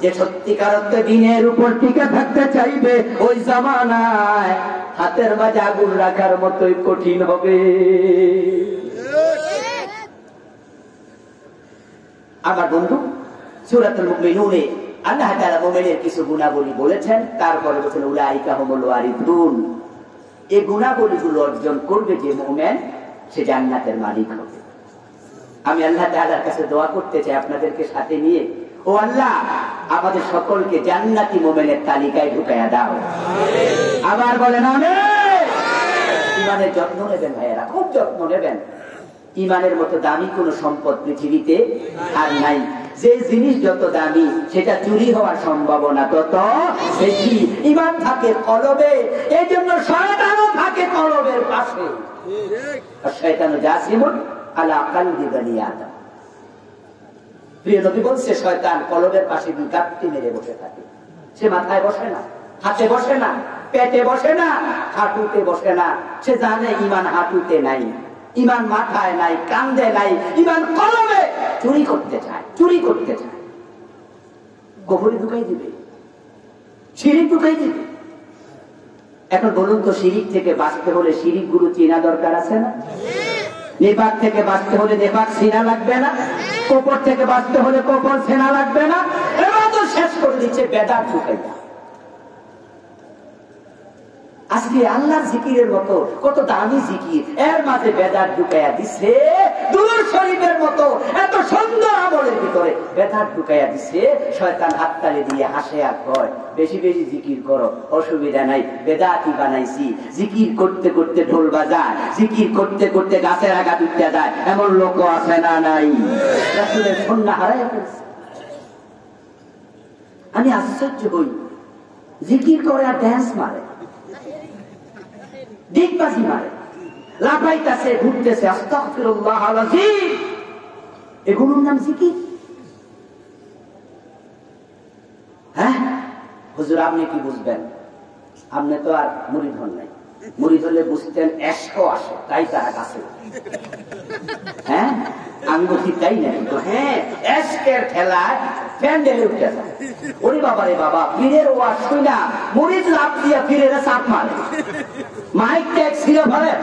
Speaker 1: যে সত্যিকার অর্থে দ্বীনের উপর টিকে থাকতে চাইবে ওই জামানায় হাতের মাঝে আগুন রাখার মতোই কঠিন হবে। আমার বন্ধু, সূরাতুল মুমিনুনে আল্লাহ তাআলা মুমিনের কিছু গুণাবলী বলেছেন, তারপরে বলেছেন উলাইকা হুমুল ওয়ারিসুন। এই গুণাবলীগুলো অর্জন করবে যে মুমিন, সে জান্নাতের মালিক হবে। আমি আল্লাহ তাআলার কাছে দোয়া করতে চাই আপনাদেরকে সাথে নিয়ে, ও আল্লাহ আমাদের সকলকে জান্নাতি মুমিনের তালিকায় ঢুকাইয়া দাও। আবার বলেন আমিন। ঈমানের যত্ন নেবেন ভাইয়েরা, খুব যত্ন নেবেন। ঈমানের মতো দামি কোন সম্পদ পৃথিবীতে আর নাই। যে জিনিস যত দামি সেটা চুরি হওয়ার সম্ভাবনা তত বেশি। ঈমান থাকে কলবে, এই জন্য শয়তানও থাকে কলবের পাশে। আর শয়তানও জাসিমুন আলা কলবি বনি আদম। প্রিয় নবী বলছে, শয়তান কলবের পাশে গাপ্তি মেরে বসে থাকে। সে মাথায় বসে না, হাতে বসে না, পেটে বসে না, হাঁটুতে বসে না। সে জানে ঈমান হাঁটুতে নাই, ঈমান মাথায় নাই, কান্দে নাই, ঈমান কলবে। চুরি করতে চায়, চুরি করতে চায়। কুফরি ঢুকাই দিবে, শিরিক ঢুকাই দিবে। এখন বলুন তো, শিরিক থেকে বাঁচতে হলে শিরিক গুলো চেনা দরকার আছে না? নিফাক থেকে বাঁচতে হলে নিফাক চেনা লাগবে না? কুফর থেকে বাঁচতে হলে কুফর চেনা লাগবে না? এবার তো শেষ করে দিচ্ছে বেদাত ঢুকাইয়া। আজকে আল্লাহর জিকিরের মতো কত দামি জিকির, এর মাঝে বেদাত ঢুকাইয়া দিছে। দুরূদ শরীফের মতো এত সুন্দর আমলের ভিতরে বেদাত ঢুকাইয়া দিছে। শয়তান হাততালি দিয়ে হাসে আর কয়, বেশি বেশি জিকির করো, অসুবিধা নাই, বেদাতই বানাইছি। জিকির করতে করতে ঢোল বাজায়, জিকির করতে করতে গাছের আঘাত উঠতে যায়, এমন লোক আছে না নাই? রাসূলের সুন্নাহ হারাইয়া ফেলছে। আমি আশ্চর্য হই, জিকির করে আর ড্যান্স মারে, দিকবাজি মারে, লাফাইতেছে, ঘুরতেছে, আস্তাগফিরুল্লাহ আল-আযীম। এগুলোর নাম জিকির? হ্যাঁ হুজুর, আপনি কি বুঝবেন? আপনি তো আর মুরিদ হন নাই। মুরিদ হলে বুঝতেন এশকও আসে, তাই তারা কাছে। হ্যাঁ আমি বলছি তাই না, কিন্তু হ্যাঁ এশকের খেলায় প্যান্ডেলে উঠে যায়। ওরে বাবা রে বাবা, পীরের ওয়াজ শুনা মুরিদ লাফ দিয়া পীরের চাপ মারে, মাইক ট্যাগ ছিঁড়ে ফেলে।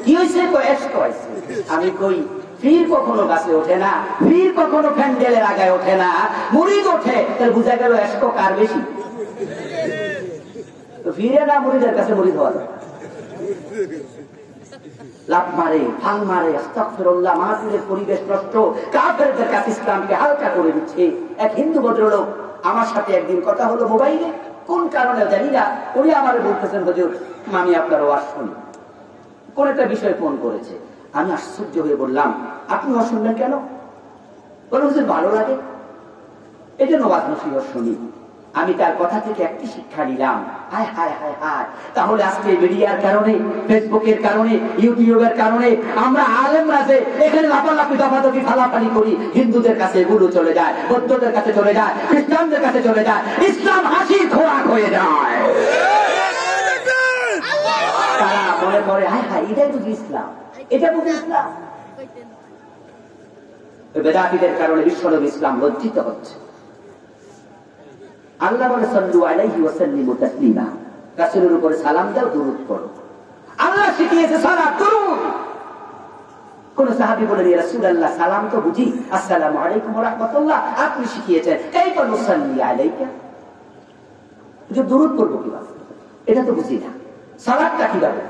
Speaker 1: কি হয়েছে? এশক হয়েছে। আমি কই পীর কখনো গাছে ওঠে না, পীর কখনো প্যান্ডেলের আগায় ওঠে না, মুরিদ ওঠে। তাহলে বুঝা গেল এসকো কার বেশি? তো পীরে না মুরিদের কাছে মুরিদ হওয়া যায়। লাভ মারে, ফাং মারে, আস্তাগফিরুল্লাহ, মাহফিলের পরিবেশ নষ্ট, কাফেরদের কাছে ইসলামকে হালকা করে দিচ্ছে। এক হিন্দু ভদ্রলোক আমার সাথে একদিন কথা হলো মোবাইলে, কোন কারণে জানি না, উনি আমারে বলতেছেন হুজুর আমি আপনার ওয়াজ শুনি। কোন একটা বিষয়ে ফোন করেছে। আমি আশ্চর্য হয়ে বললাম আপনি ওয়াজ শুনবেন কেন? বলে হুজুর ভালো লাগে, এই জন্য ওয়াজ নসিহত শুনি। আমি তার কথা থেকে একটি শিক্ষা নিলাম, হায় হায় হায় হায়, তাহলে আজকে মিডিয়ার কারণে, ফেসবুকের কারণে, ইউটিউবের কারণে আমরা আলেমরা যে এখানে লাফালাফি দফাদফি ফালাফালি করি, হিন্দুদের কাছে এগুলো চলে যায়, বৌদ্ধদের কাছে চলে যায়, খ্রিস্টানদের কাছে চলে যায়, ইসলাম হাসির খোরাক হয়ে যায়। তারা মনে করে হায় হায় এটাই বুঝি ইসলাম, এটা বুঝি ইসলাম। বেদাতীদের কারণে বিশ্বনবী ইসলাম লজ্জিত হচ্ছে। আল্লাহ বলে সাল্লু আলাইহি ওয়া সাল্লিমু তাসলিমা, রাসূলের উপরে সালাম দাও, দুরূদ পড়ো। আল্লাহ শিখিয়েছে সালাত, দুরূদ। কোন সাহাবী বলেন ইয়া রাসূলুল্লাহ সালাম তো বুঝি, আসসালামু আলাইকুম ওয়া রাহমাতুল্লাহ, আপনি শিখিয়েছেন কাইফা নুসাল্লি আলাইকা, যে দুরূদ পড়ব কিভাবে, এটা তো বুঝি না, সালাতটা কিভাবে?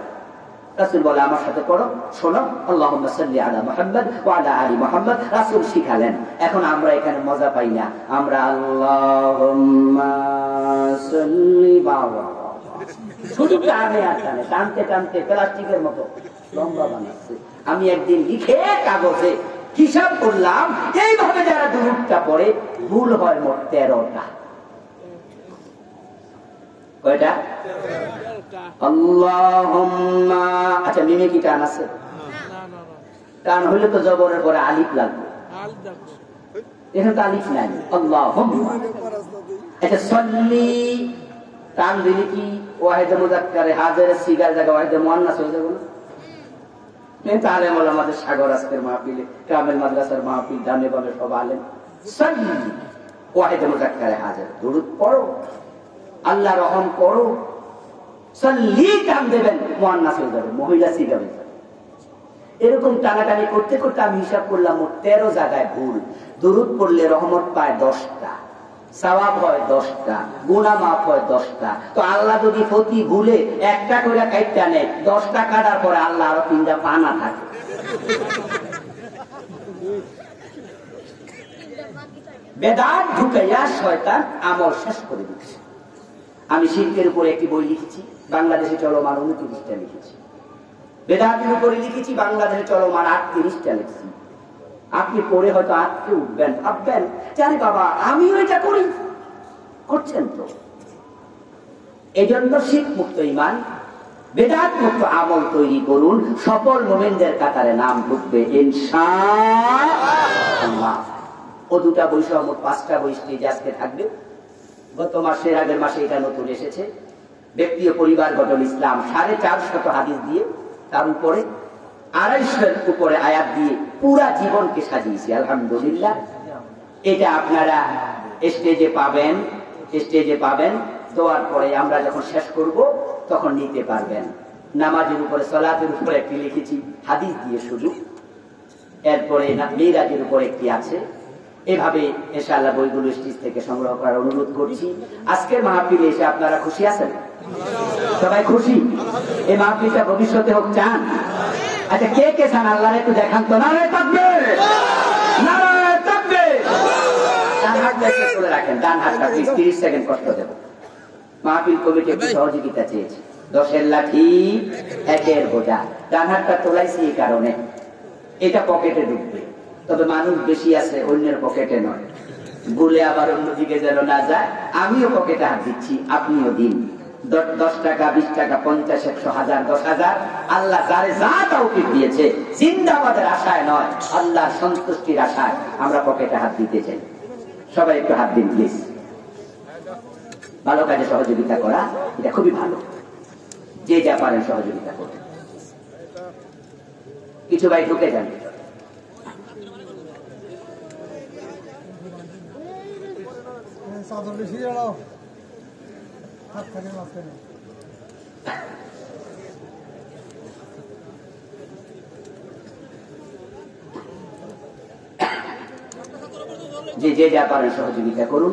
Speaker 1: রাসূল বলে আমার সাথে পড়ো, শোনো, আল্লাহুম্মা সাল্লি আলা মুহাম্মদ ওয়া আলা আলি মুহাম্মদ। রাসূল শিখালেন। এখন আমরা এখানে মজা পাই না, আমরা আল্লাহুম্মা সাল্লি বাবা শুধু টানে আর টানে, টানতে টানতে প্লাস্টিকের মতো লম্বা বানাচ্ছে। আমি একদিন লিখে কাগজে হিসাব করলাম, এইভাবে যারা দুরূদটা পড়ে ভুল হয় মোট 13টা। কয়টা? আল্লাহুম্মা। আচ্ছা মিমে কি টান আছে? টান হইলে তো জবরের পরে আলিফ লাগবে, এখানে তো আলিফ নাই। আল্লাহুম্মা। আচ্ছা সাল্লি টান দিলে কি ওয়াহিদে মুযাক্কারে হাজির সিগার জায়গা ওয়াহিদে মুআন্নাস হয়ে যাবে না? তাহলে বলে আমাদের সাগর আজকের মাহফিলে, কামেল মাদ্রাসার মাহফিল, ডানে বামে সব আলেম। সাল্লি ওয়াহিদে মুযাক্কারে হাজির, দুরূদ পড়ো, আল্লাহ রহম করো। সাল্লি টান দেবেন, মুআন্নাস হয়ে যাবে, মহিলা সিগা হয়ে যাবে। এরকম টানাটানি করতে করতে আমি হিসাব করলাম মোট 13 জায়গায় ভুল। দুরূদ পড়লে রহমত পায় 10টা, সওয়াব হয় 10টা, গুনাহ মাফ হয় 10টা। তো আল্লাহ যদি প্রতি ভুলে একটা করে কাইটা নেয়, 10টা কাটার পরে আল্লাহ আরো 3টা পানা থাকে। বেদাত ঢুকাইয়া শয়তান আমল শেষ করে দিচ্ছে। আমি শিরকের উপরে একটি বই লিখেছি, বাংলাদেশে চলমান 29টা লিখেছি। বেদাতের উপরে লিখেছি, বাংলাদেশে চলমান 38টা লিখেছি। আপনি পড়ে হয়তো আটকে উঠবেন, ভাববেন জানি বাবা আমিও এটা করি, করছেন তো। এই জন্য শিরক মুক্ত ঈমান, বেদাত মুক্ত আমল তৈরি করুন, সফল মুমিনদের কাতারে নাম ঢুকবে ইনশাআল্লাহ। ও দুটা বই সহ মোট 5টা বই স্টেজে আজকে থাকবে। গত মাসের আগের মাসে এটা নতুন এসেছে, ব্যক্তি ও পরিবার গঠন ইসলাম, 450 হাদিস দিয়ে, তার উপরে 250 উপরে আয়াত দিয়ে পুরা জীবনকে সাজিয়েছি আলহামদুলিল্লাহ। এটা আপনারা স্টেজে পাবেন, স্টেজে পাবেন। দেওয়ার পরে আমরা যখন শেষ করব তখন নিতে পারবেন। নামাজের উপরে, সালাতের উপরে একটি লিখেছি হাদিস দিয়ে শুধু, এরপরে মিরাজের উপরে একটি আছে। এভাবে ইনশাআল্লাহ বইগুলো স্টেজ থেকে সংগ্রহ করার অনুরোধ করছি। আজকের মাহফিলে এসে আপনারা খুশি আছেন? সবাই খুশি? এই মাহফিলটা ভবিষ্যতে হোক চান? আচ্ছা কে কে চান আল্লাহ একটু দেখান তো। নারায়ে তাকবীর, নারায়ে তাকবীর। ডান হাতটা একটু তুলে রাখেন, ডান হাতটা 30 সেকেন্ড কষ্ট দেব। মাহফিল কমিটি একটু সহযোগিতা চেয়েছে। 10-এর লাঠি 1-এর বোঝা। ডান হাতটা তোলাইছি এই কারণে এটা পকেটে ঢুকবে, তবে মানুষ বেশি আছে, অন্যের পকেটে নয়, ভুলে আবার অন্যদিকে যেন না যায়। আমিও পকেটে হাত দিচ্ছি, আপনিও দিন। 10 টাকা, 20 টাকা, 50, 100, 1000, 10,000 আল্লাহ যারে যা তৌফিক দিয়েছে, জিন্দাবাদের আশায় নয়, আল্লাহর সন্তুষ্টির আশায় আমরা পকেটে হাত দিতে চাই। সবাই একটু হাত দিন প্লিজ। ভালো কাজে সহযোগিতা করা এটা খুবই ভালো, যে যা পারেন সহযোগিতা করবেন। কিছু ভাই ঢুকে যান। যে যে যা পারেন সহযোগিতা করুন।